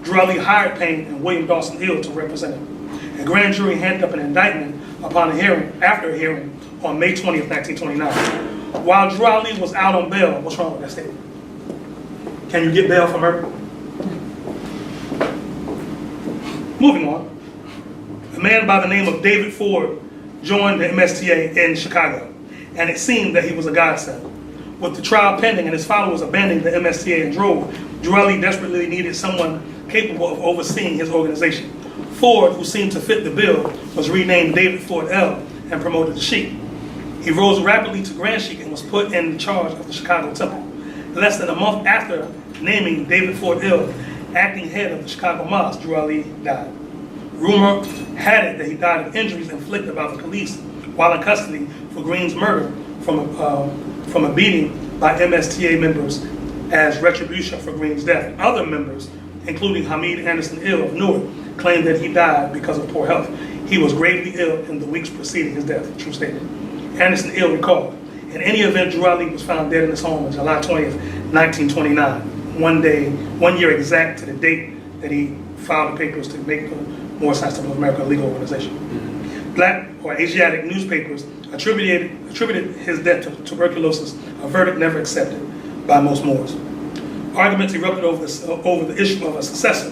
Drew Ali hired Payne and William Dawson-Hill to represent him. A grand jury handed up an indictment after a hearing on May 20th, 1929. While Drew Ali was out on bail, what's wrong with that statement? Can you get bail for murder? Moving on. A man by the name of David Ford joined the MSTA in Chicago, and it seemed that he was a godsend. With the trial pending and his followers abandoning the MSTA in droves, Drew Ali desperately needed someone capable of overseeing his organization. Ford, who seemed to fit the bill, was renamed David Ford L and promoted to Sheik. He rose rapidly to Grand Sheik and was put in charge of the Chicago Temple. Less than a month after naming David Ford L acting head of the Chicago Mosque, Drew Ali died. Rumor had it that he died of injuries inflicted by the police while in custody for Green's murder from a beating by MSTA members as retribution for Green's death. Other members, including Hamid Anderson-El of Newark, claimed that he died because of poor health. He was gravely ill in the weeks preceding his death. True statement. Anderson-El recalled, in any event, Drew Ali was found dead in his home on July 20th, 1929. One year exact to the date that he filed the papers to make the Moorish High Temple of America a legal organization. Black or Asiatic newspapers attributed his death to tuberculosis, a verdict never accepted by most Moors. Arguments erupted over the issue of a successor.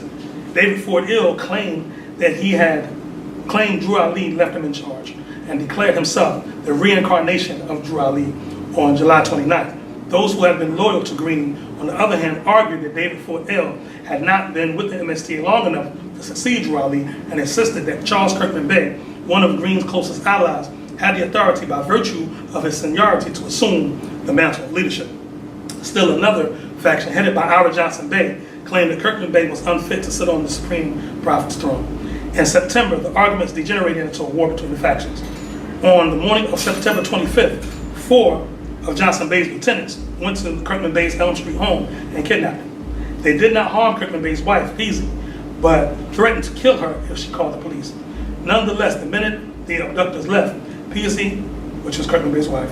David Ford Ill claimed that he had claimed Drew Ali left him in charge and declared himself the reincarnation of Drew Ali on July 29th. Those who had been loyal to Green, on the other hand, argued that David Ford Ill had not been with the MSTA long enough to succeed Drew Ali and insisted that Charles Kirkman Bey, one of Green's closest allies, had the authority by virtue of his seniority to assume the mantle of leadership. Still another faction, headed by Ira Johnson Bey, claimed that Kirkman Bey was unfit to sit on the Supreme Prophet's throne. In September, the arguments degenerated into a war between the factions. On the morning of September 25th, 4 of Johnson Bay's lieutenants went to Kirkman Bay's Elm Street home and kidnapped him. They did not harm Kirkman Bay's wife, Peasy, but threatened to kill her if she called the police. Nonetheless, the minute the abductors left, Peasy, which was Kirkman Bay's wife,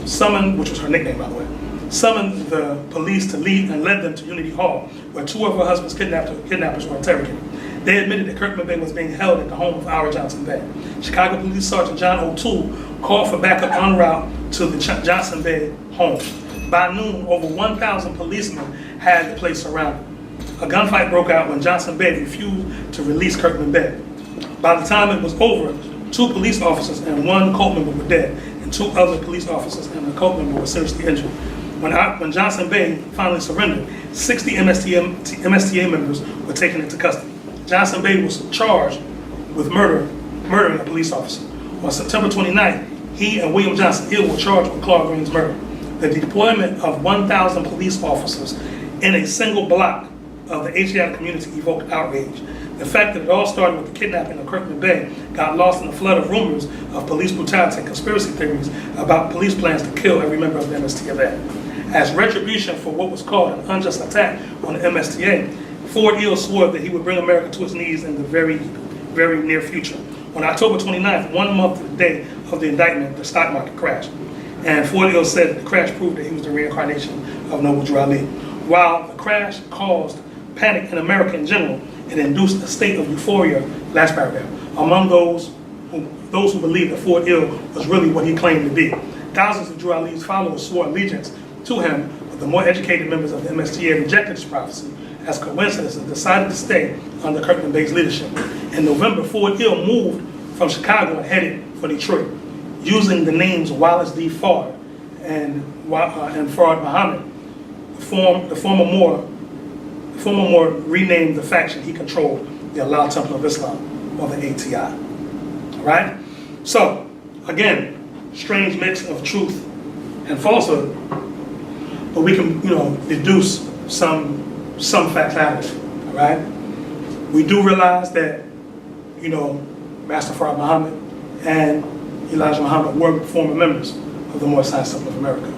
summoned, which was her nickname by the way, summoned the police to lead and led them to Unity Hall, where 2 of her husband's kidnappers were interrogated. They admitted that Kirkman Bay was being held at the home of our Johnson Bay. Chicago Police Sergeant John O'Toole called for backup en route to the Johnson Bay home. By noon, over 1,000 policemen had the place surrounded. A gunfight broke out when Johnson Bay refused to release Kirkman Bay. By the time it was over, 2 police officers and 1 cult member were dead, and 2 other police officers and a cult member were seriously injured. When Johnson Bay finally surrendered, 60 MSTA members were taken into custody. Johnson Bay was charged with murdering a police officer. On September 29th, he and William Johnson-El were charged with Claude Green's murder. The deployment of 1,000 police officers in a single block of the Asiatic community evoked outrage. The fact that it all started with the kidnapping of Kirkman Bay got lost in a flood of rumors of police brutality and conspiracy theories about police plans to kill every member of the MSTA. As retribution for what was called an unjust attack on the MSTA, Ford Hill swore that he would bring America to its knees in the very, very near future. On October 29th, 1 month to the day of the indictment, the stock market crashed. And Ford Hill said that the crash proved that he was the reincarnation of Noble Drew Ali. While the crash caused panic in America in general, it induced a state of euphoria, last paragraph, among those who believed that Ford Hill was really what he claimed to be. Thousands of Drew Ali's followers swore allegiance to him, but the more educated members of the MSTA rejected this prophecy as coincidence and decided to stay under Kirkman Bay's leadership. In November, Ford Hill moved from Chicago and headed for Detroit, using the names Wallace D. Fard and Fard Muhammad. The former Moor renamed the faction he controlled the Allah Temple of Islam, or the ATI. All right? So, again, strange mix of truth and falsehood, but we can, deduce some facts out of it. All right? We do realize that, Master Fard Muhammad and Elijah Muhammad were former members of the Moor Science Temple of America.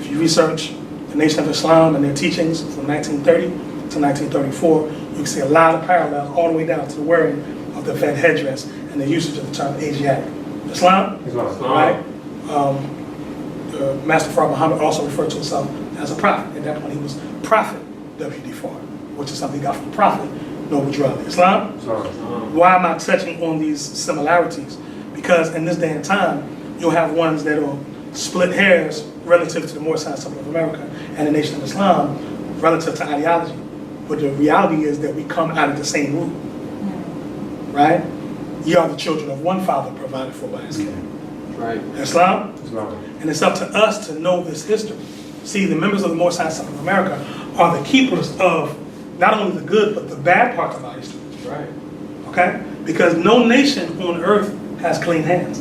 If you research the Nation of Islam and their teachings from 1930 to 1934, you can see a lot of parallels all the way down to the wearing of the Fed headdress and the usage of the term Asiatic. Islam. Right? Master Fard Muhammad also referred to himself as a prophet. At that point, he was Prophet W.D. Fard, which is something he got from the Prophet Noble Drew Ali. Islam? Why am I touching on these similarities? Because in this day and time, you'll have ones that will split hairs relative to the Moor Science Temple of America and the Nation of Islam relative to ideology. But the reality is that we come out of the same root. Right? Ye are the children of one father provided for by his king. Right. Islam? And it's up to us to know this history. See, the members of the Moor Science Temple of America are the keepers of not only the good, but the bad parts of our history. Right. Okay? Because no nation on earth has clean hands.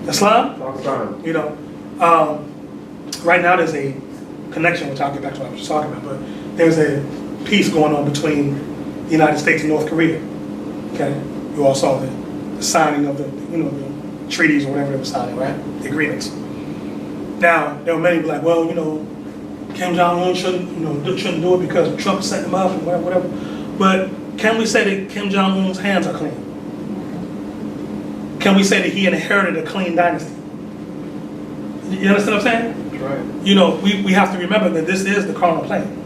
Islam? Right now there's a connection, which I'll get back to what I was just talking about, but there's a peace going on between the United States and North Korea. Okay? You all saw the signing of the treaties or whatever they were signing, right? The agreements. Now, there were many who were like, well, Kim Jong-un shouldn't do it because Trump set him up and whatever. But can we say that Kim Jong-un's hands are clean? Can we say that he inherited a clean dynasty? You understand what I'm saying? Right. We have to remember that this is the carnal plane.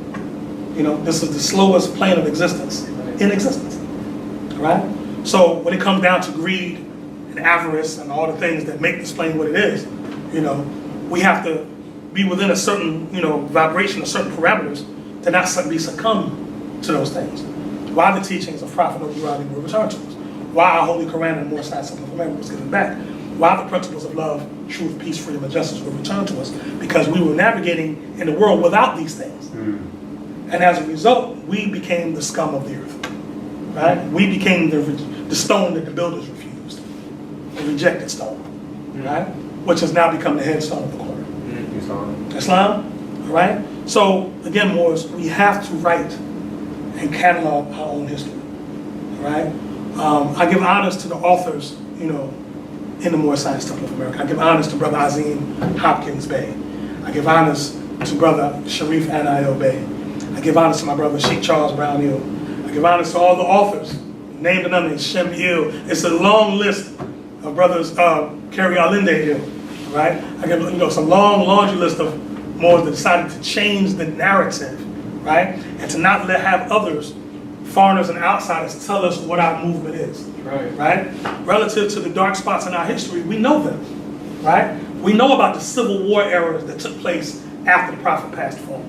This is the slowest plane of existence in existence. Right? So when it comes down to greed and avarice and all the things that make this plane what it is, we have to be within a certain, vibration, or certain parameters to not be succumb to those things. Why the teachings of Prophet Noble Drew Ali were returned to us. Why our Holy Quran and Moor Science Temple of America was given back. Why the principles of love, truth, peace, freedom, and justice were returned to us. Because we were navigating in the world without these things. And as a result, we became the scum of the earth. Right? We became the stone that the builders refused. The rejected stone. Right? Which has now become the headstone of the corner. Islam? All right? So, again, Moors, we have to write and catalog our own history. All right? I give honors to the authors, you know, in the Moorish Science Temple of America. I give honors to Brother Azim Hopkins Bey. I give honors to Brother Sharif Anayel Bey. I give honors to my brother Sheik Charles Brown-Hill. I give honors to all the authors, named and unnamed, Shem Hill. It's a long list of brothers, Kerry Alinde Hill, right? I give, you know, some long laundry list of Moors that decided to change the narrative, right? And to not have others, foreigners and outsiders, tell us what our movement is, right? Relative to the dark spots in our history, we know them, right? We know about the Civil War errors that took place after the Prophet passed from.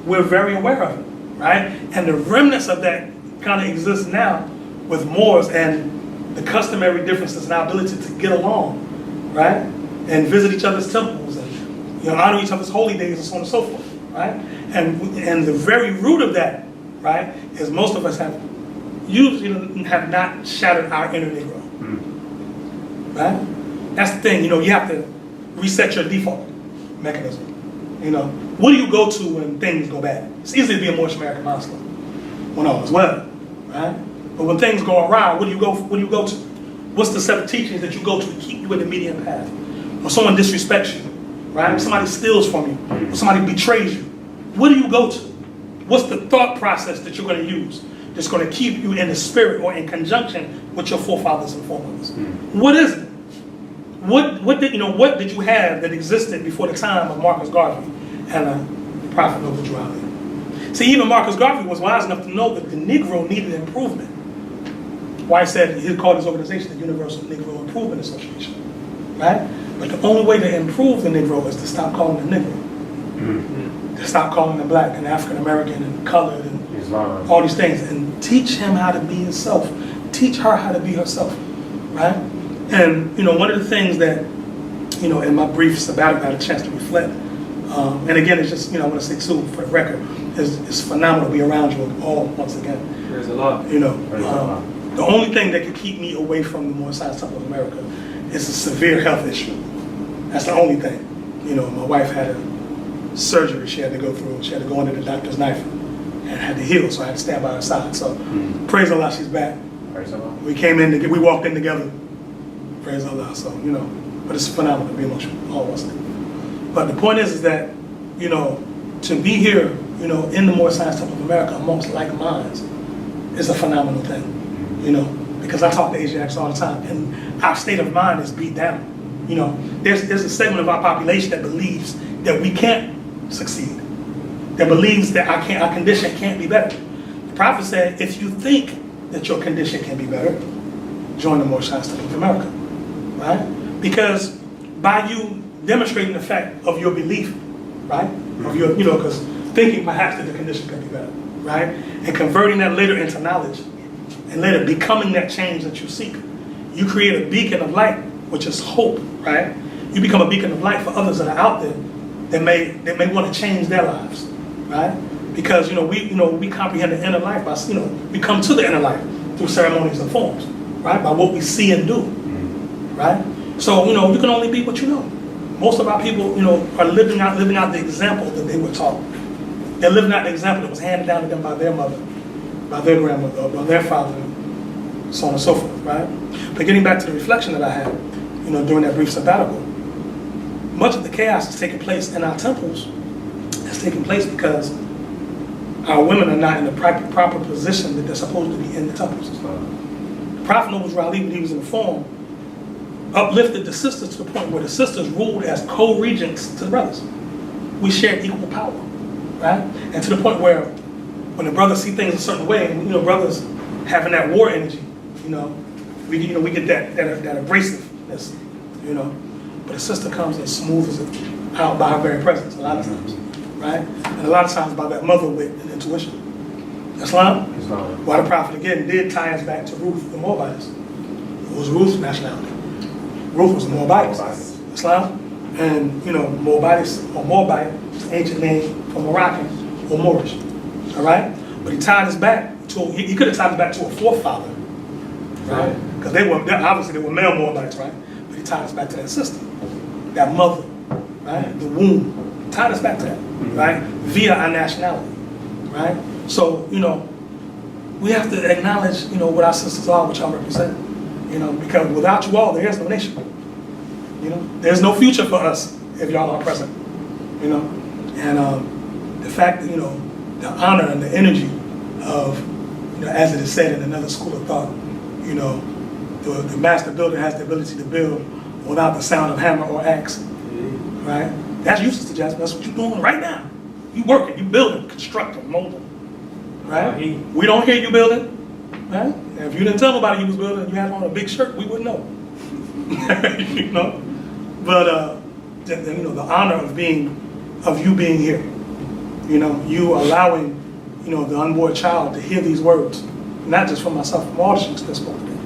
We're very aware of it, right? And the remnants of that kind of exists now with Moors and the customary differences in our ability to get along, right? And visit each other's temples and, you know, honor each other's holy days and so on and so forth, right? And the very root of that, right, is most of us have not shattered our inner Negro, right? That's the thing, you know, you have to reset your default mechanism. You know, what do you go to when things go bad? It's easy to be a Moorish American Muslim when all is well, right? But when things go awry, what do you go to? What's the set of teachings that you go to keep you in the median path? When someone disrespects you, right? When somebody steals from you, when somebody betrays you, what do you go to? What's the thought process that you're going to use that's going to keep you in the spirit or in conjunction with your forefathers and foremothers? What is it? What did you have that existed before the time of Marcus Garvey and the Prophet Noble Drew Ali? See, even Marcus Garvey was wise enough to know that the Negro needed improvement. Why he called his organization the Universal Negro Improvement Association, right? But the only way to improve the Negro is to stop calling the Negro, to stop calling the black and African American and colored and Islam, all these things, and teach him how to be himself, teach her how to be herself, right? And, you know, one of the things that, you know, in my brief sabbatical I had a chance to reflect, and again, it's just, you know, I want to say too, for the record, it's phenomenal to be around you all once again. There's a lot. You know, the only thing that could keep me away from the Moorish Science Temple of America is a severe health issue. That's the only thing. You know, my wife had a surgery she had to go through. She had to go under the doctor's knife and had to heal, so I had to stand by her side. So, praise Allah, she's back. Praise Allah. We walked in together. Praise Allah. So, you know, but it's phenomenal to be emotional, all of us. But the point is that, you know, to be here, you know, in the Moorish Science Temple of America amongst like minds is a phenomenal thing, you know, because I talk to Asiatics all the time, and our state of mind is beat down. You know, there's a segment of our population that believes that we can't succeed, that believes that our condition can't be better. The Prophet said, if you think that your condition can be better, join the Moorish Science Temple of America, right? Because by you demonstrating the fact of your belief, right, of your, you know, because thinking perhaps that the condition can be better, right, and converting that later into knowledge, and later becoming that change that you seek, you create a beacon of light, which is hope, right? You become a beacon of light for others that are out there that may want to change their lives, right? Because, you know, we comprehend the inner life by, you know, we come to the inner life through ceremonies and forms, right? By what we see and do, right? So, you know, you can only be what you know. Most of our people, you know, are living out the example that they were taught. They're living out the example that was handed down to them by their mother, by their grandmother, by their father, so on and so forth, right? But getting back to the reflection that I had, you know, during that brief sabbatical, much of the chaos that's taking place in our temples is taking place because our women are not in the proper position that they're supposed to be in the temples. The Prophet Noble Drew Ali, when he was in the form, uplifted the sisters to the point where the sisters ruled as co-regents to the brothers. We shared equal power, right? And to the point where when the brothers see things a certain way, and, you know, brothers having that war energy, you know, we get that abrasiveness, you know. But a sister comes and smooths it out by her very presence a lot of times, right? And a lot of times by that mother wit and intuition. Islam? Why the Prophet again did tie us back to Ruth, the Moabitess. It was Ruth's nationality. Ruth was a Moabitess. Islam? And, you know, Moabitess or Moabite is an ancient name for Moroccan or Moorish. All right? But he tied us back to, he could have tied us back to a forefather, right? Because obviously they were male Moabites, right? But he tied us back to that sister, that mother, right? The womb. He tied us back to that, right? Via our nationality, right? So, you know, we have to acknowledge, what our sisters are, what y'all represent. Because without you all, there is no nation. There's no future for us if y'all aren't present. And the fact that, the honor and the energy of, as it is said in another school of thought, the master builder has the ability to build without the sound of hammer or axe, right? That's useless to Jasmine. That's what you're doing right now. You working, you building, constructing, molding, right? We don't hear you building, right? And if you didn't tell nobody you was building, you had on a big shirt, we wouldn't know. But the honor of you being here, you allowing, the unborn child to hear these words, not just from myself, from all the sheiks that spoke today,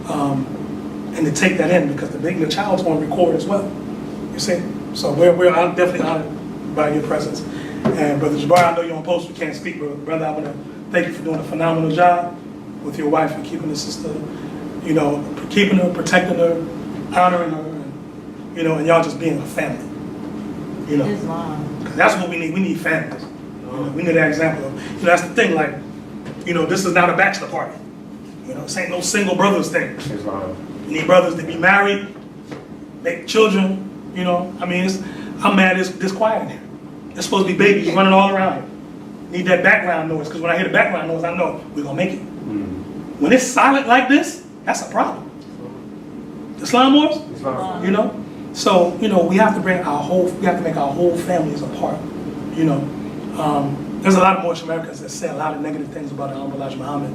and to take that in, because the child's going to record as well. You see, so I'm definitely honored by your presence. And Brother Jabbar, I know you're on post, you can't speak, but brother, I want to thank you for doing a phenomenal job with your wife and keeping the sister, keeping her, protecting her, honoring her, and y'all just being a family. Islam. Because that's what we need. We need families. We need that example of, that's the thing, like, this is not a bachelor party. This ain't no single brothers thing. Islam. You need brothers to be married, make children, I'm mad it's quiet in here. There's supposed to be babies running all around here. Need that background noise, because when I hear the background noise, I know we're going to make it. When it's silent like this, that's a problem. Islam wars? Islam. So, we have to make our whole families a part, There's a lot of Moorish Americans that say a lot of negative things about the Honorable Elijah Muhammad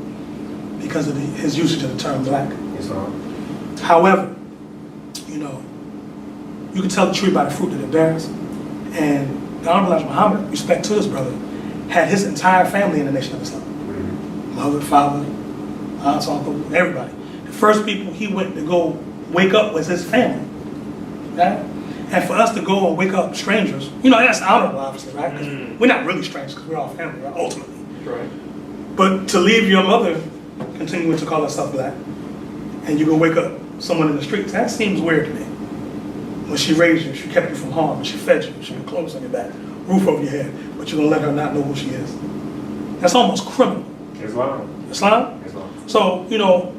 because of his usage of the term black. Islam. However, you can tell the tree by the fruit that it bears. And the Honorable Elijah Muhammad, respect to his brother, had his entire family in the Nation of Islam. Mother, father, aunts, uncle, everybody. The first people he went to go wake up was his family. Right? And for us to go and wake up strangers, that's honorable, obviously, right? 'Cause we're not really strangers, because we're all family, right? Ultimately. Right. But to leave your mother continuing to call herself black, and you go wake up someone in the streets, that seems weird to me. When she raised you, she kept you from harm, she fed you, she put clothes on your back, roof over your head, but you're going to let her not know who she is. That's almost criminal. Islam. Islam? Islam. So,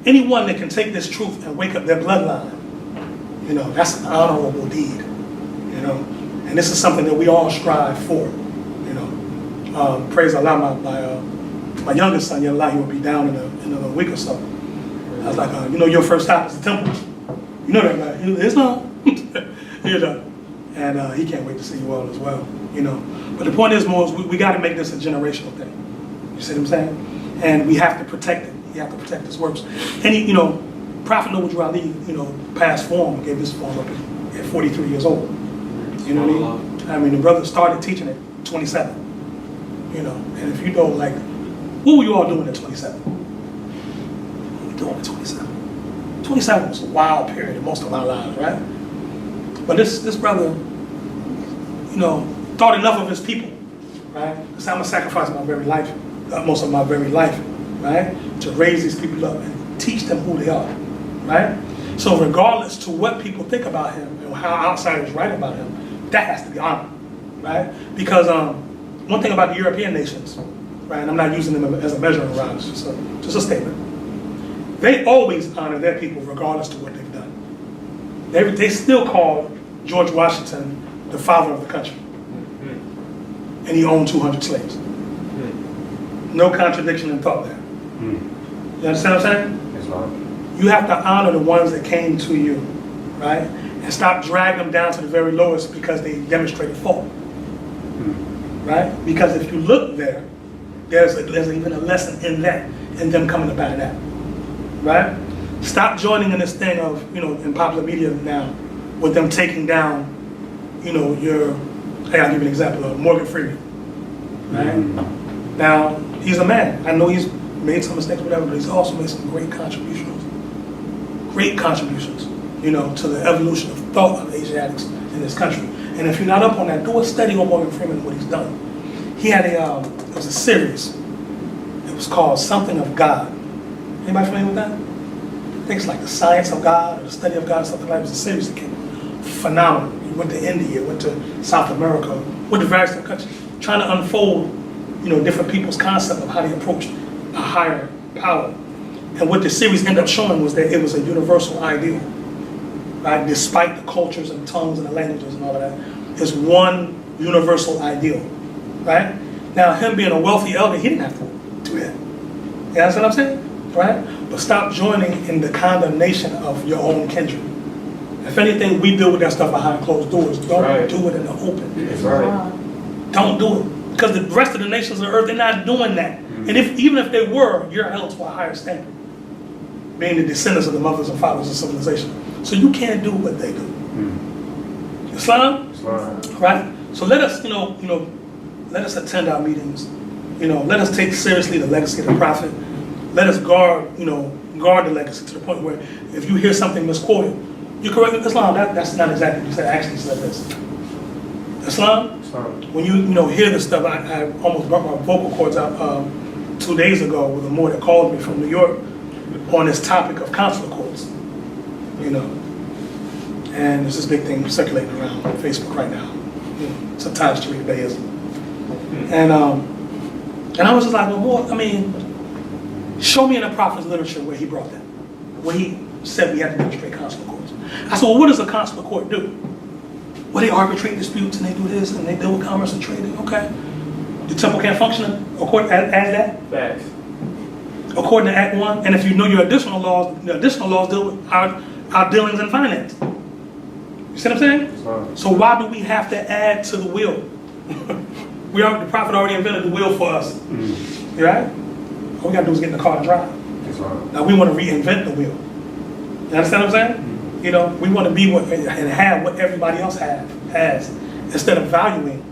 anyone that can take this truth and wake up their bloodline, that's an honorable deed, and this is something that we all strive for, praise Allah, my youngest son, Allah, he will be down in a week or so. I was like, your first stop is the temple. You know that, right? Islam. And he can't wait to see you all as well, But the point is, more, we got to make this a generational thing. You see what I'm saying? And we have to protect it. You have to protect his works. And Prophet Noble Ali, passed form, gave this form up at 43 years old. You know what I mean? The brother started teaching at 27. And if like, what were you all doing at 27? What were you doing at 27? 27 was a wild period in most of our lives, right? But this brother, thought enough of his people, right? Because I'm going to sacrifice my very life, most of my very life, right? To raise these people up and teach them who they are, right? So regardless to what people think about him and how outsiders write about him, that has to be honored, right? Because one thing about the European nations, right, and I'm not using them as a measuring rod, it's just a statement. They always honor their people regardless to what they've done. They still call George Washington the father of the country. And he owned 200 slaves. No contradiction in thought there. You understand what I'm saying? Islam. You have to honor the ones that came to you, right? And stop dragging them down to the very lowest because they demonstrated fault. Right? Because if you look there, there's even a lesson in that, in them coming up out of that. Right? Stop joining in this thing of, in popular media now, with them taking down, I'll give you an example of Morgan Freeman. Right? Now, he's a man. I know he's made some mistakes, whatever, but he's also made some great contributions. Great contributions, to the evolution of thought of Asiatics in this country. And if you're not up on that, do a study on Morgan Freeman and what he's done. He had it was a series. It was called Something of God. Anybody familiar with that? I think it's like the science of God or the study of God or something like that. It was a series that came phenomenal. He went to India, went to South America, went to various different countries, trying to unfold, different people's concept of how they approach a higher power. And what the series ended up showing was that it was a universal ideal, right? Despite the cultures and tongues and the languages and all of that, it's one universal ideal, right? Now, him being a wealthy elder, he didn't have to do that. You understand what I'm saying? Right? But stop joining in the condemnation of your own kindred. If anything, we deal with that stuff behind closed doors. Don't do it in the open. That's right. Don't do it. Because the rest of the nations of the earth, they're not doing that. And even if they were, you're held to a higher standard, being the descendants of the mothers and fathers of civilization. So you can't do what they do. Islam? Right? So let us, let us attend our meetings. Let us take seriously the legacy of the Prophet. Let us guard the legacy to the point where if you hear something misquoted, you correct Islam. That's not exactly what you said. Actually said this. Islam? When you hear this stuff, I almost burnt my vocal cords out 2 days ago with a Moor that called me from New York on this topic of consular courts. And there's this big thing circulating around Facebook right now. It's a Taj Street Bayism. And I was just like, well, Moor, show me in the Prophet's literature where he brought that, where he said we had to demonstrate consular courts. I said, well, what does a consular court do? Well, they arbitrate disputes and they do this and they deal with commerce and trade. Okay. The temple can't function according as that? Facts. According to Act 1. And if you know your additional laws deal with our dealings in finance. You see what I'm saying? So why do we have to add to the wheel? The Prophet already invented the wheel for us. You right? All we got to do is get in the car and drive. Now we want to reinvent the wheel. You understand what I'm saying? We want to be and have what everybody else has, instead of valuing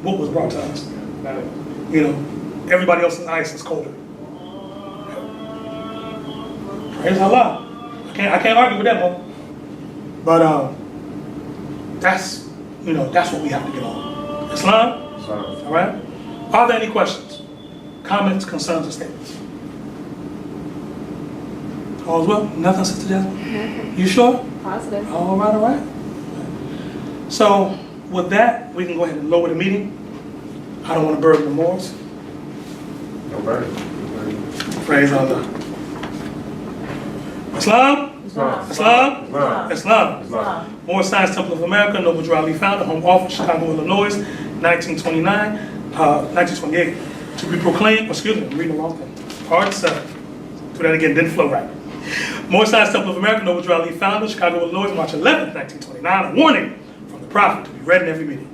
what was brought to us. Everybody else's ice is colder. Praise Allah. I can't argue with that one. But that's what we have to get on. Islam? All right? Are there any questions, comments, concerns, or statements? All's well? Nothing, Sister Jasmine? You sure? Positive. All right. So, with that, we can go ahead and lower the meeting. I don't want to burden the Moors. No burden. Praise Allah. Islam? Islam? Moore Science Temple of America, Noble Drew Ali founder, home office, Chicago, Illinois, 1928. To be proclaimed, I'm reading the wrong thing. Part 7. Do that again, didn't flow right. Moore Science Temple of America, Noble Drew Ali founder, Chicago, Illinois, March 11th, 1929. A warning from the Prophet to be read in every meeting.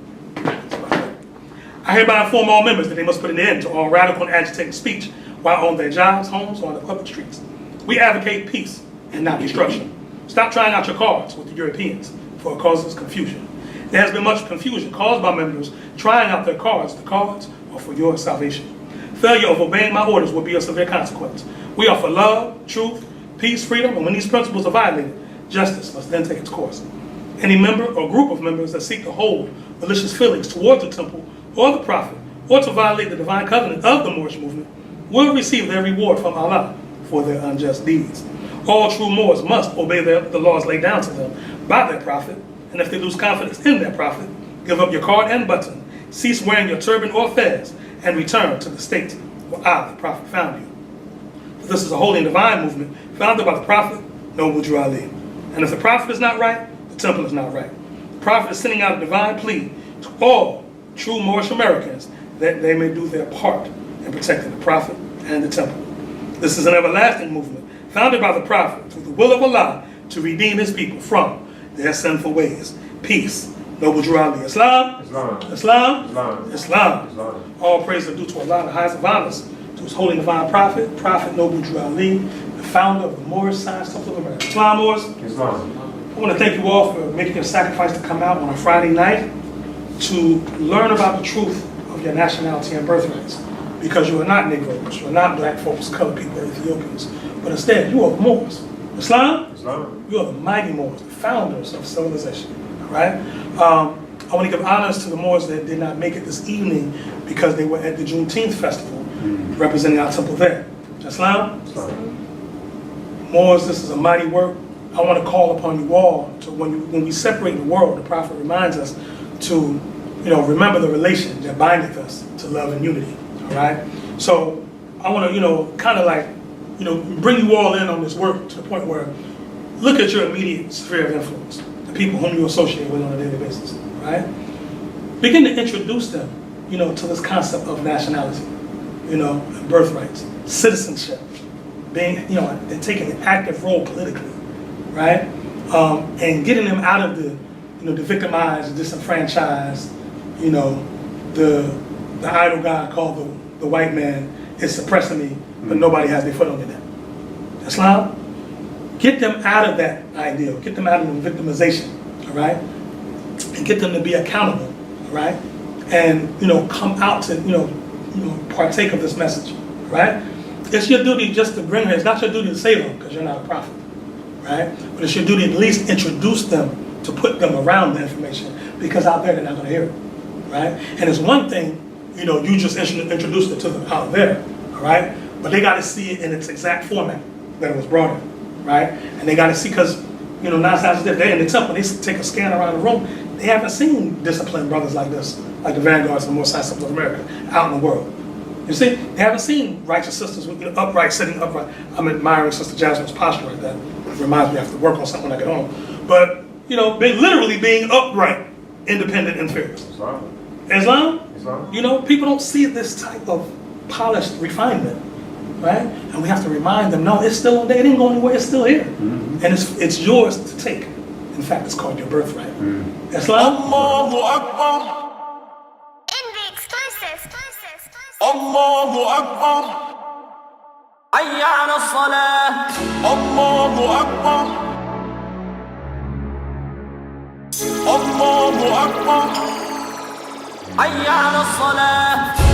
I hereby inform all members that they must put an end to all radical and agitating speech while on their jobs, homes, or on the public streets. We advocate peace and not destruction. Stop trying out your cards with the Europeans, for it causes confusion. There has been much confusion caused by members trying out their cards. The cards are for your salvation. Failure of obeying my orders will be a severe consequence. We offer love, truth, peace, freedom, and when these principles are violated, justice must then take its course. Any member or group of members that seek to hold malicious feelings towards the temple or the Prophet, or to violate the divine covenant of the Moorish movement, will receive their reward from Allah for their unjust deeds. All true Moors must obey the laws laid down to them by their Prophet, and if they lose confidence in their Prophet, give up your card and button, cease wearing your turban or fez, and return to the state where I, the Prophet, found you. For this is a holy and divine movement founded by the Prophet, Noble Drew Ali. And if the Prophet is not right, the temple is not right. The Prophet is sending out a divine plea to all true Moorish Americans that they may do their part in protecting the Prophet and the temple. This is an everlasting movement founded by the Prophet through the will of Allah to redeem his people from their sinful ways. Peace. Noble Drew Ali. Islam? Islam. All praise are due to Allah, the highest of honors, to his holy divine Prophet, Noble Drew Ali, the founder of the Moorish Science Temple of America. Islam, Moors? Islam. I want to thank you all for making a sacrifice to come out on a Friday night to learn about the truth of your nationality and birthrights. Because you are not Negroes, you are not black folks, colored people, or Ethiopians, but instead you are Moors. Islam? You are the mighty Moors, the founders of civilization. All right? I want to give honors to the Moors that did not make it this evening because they were at the Juneteenth festival representing our temple there. Islam? Moors, this is a mighty work. I want to call upon you all to, when we separate the world, the Prophet reminds us to remember the relation that bindeth us to love and unity. All right? So I want to, kind of like, bring you all in on this work to the point where look at your immediate sphere of influence, the people whom you associate with on a daily basis, right? Begin to introduce them, to this concept of nationality, and birthrights, citizenship, being, and taking an active role politically, right? And getting them out of the, the victimized, disenfranchised, the idle guy called the white man is suppressing me, but nobody has their foot on their neck. Islam, get them out of that ideal, get them out of the victimization, all right? And get them to be accountable, all right? And, come out to, partake of this message, right? It's your duty just to bring them. It's not your duty to save them because you're not a prophet, right? But it's your duty to at least introduce them, to put them around the information, because out there they're not going to hear it, right? And it's one thing, you just introduced it to them out there, all right? But they got to see it in its exact format that it was brought in, right? And they got to see, because, 9 times they're in the temple, they take a scan around the room, they haven't seen disciplined brothers like this, like the vanguards of the Most High Sons of America, out in the world. You see, they haven't seen righteous sisters with upright, sitting upright. I'm admiring Sister Jasmine's posture right there. It reminds me I have to work on something when I get home. But, literally being upright, independent, and fearless. Islam? People don't see this type of polished refinement, right? And we have to remind them, no, it's still there. It didn't go anywhere. It's still here. And it's yours to take. In fact, it's called your birthright. Islam? Allahu Akbar. In the exclusive. Allahu Akbar. حي على الصلاة Allahu Akbar. Allahu Akbar. حي على الصلاة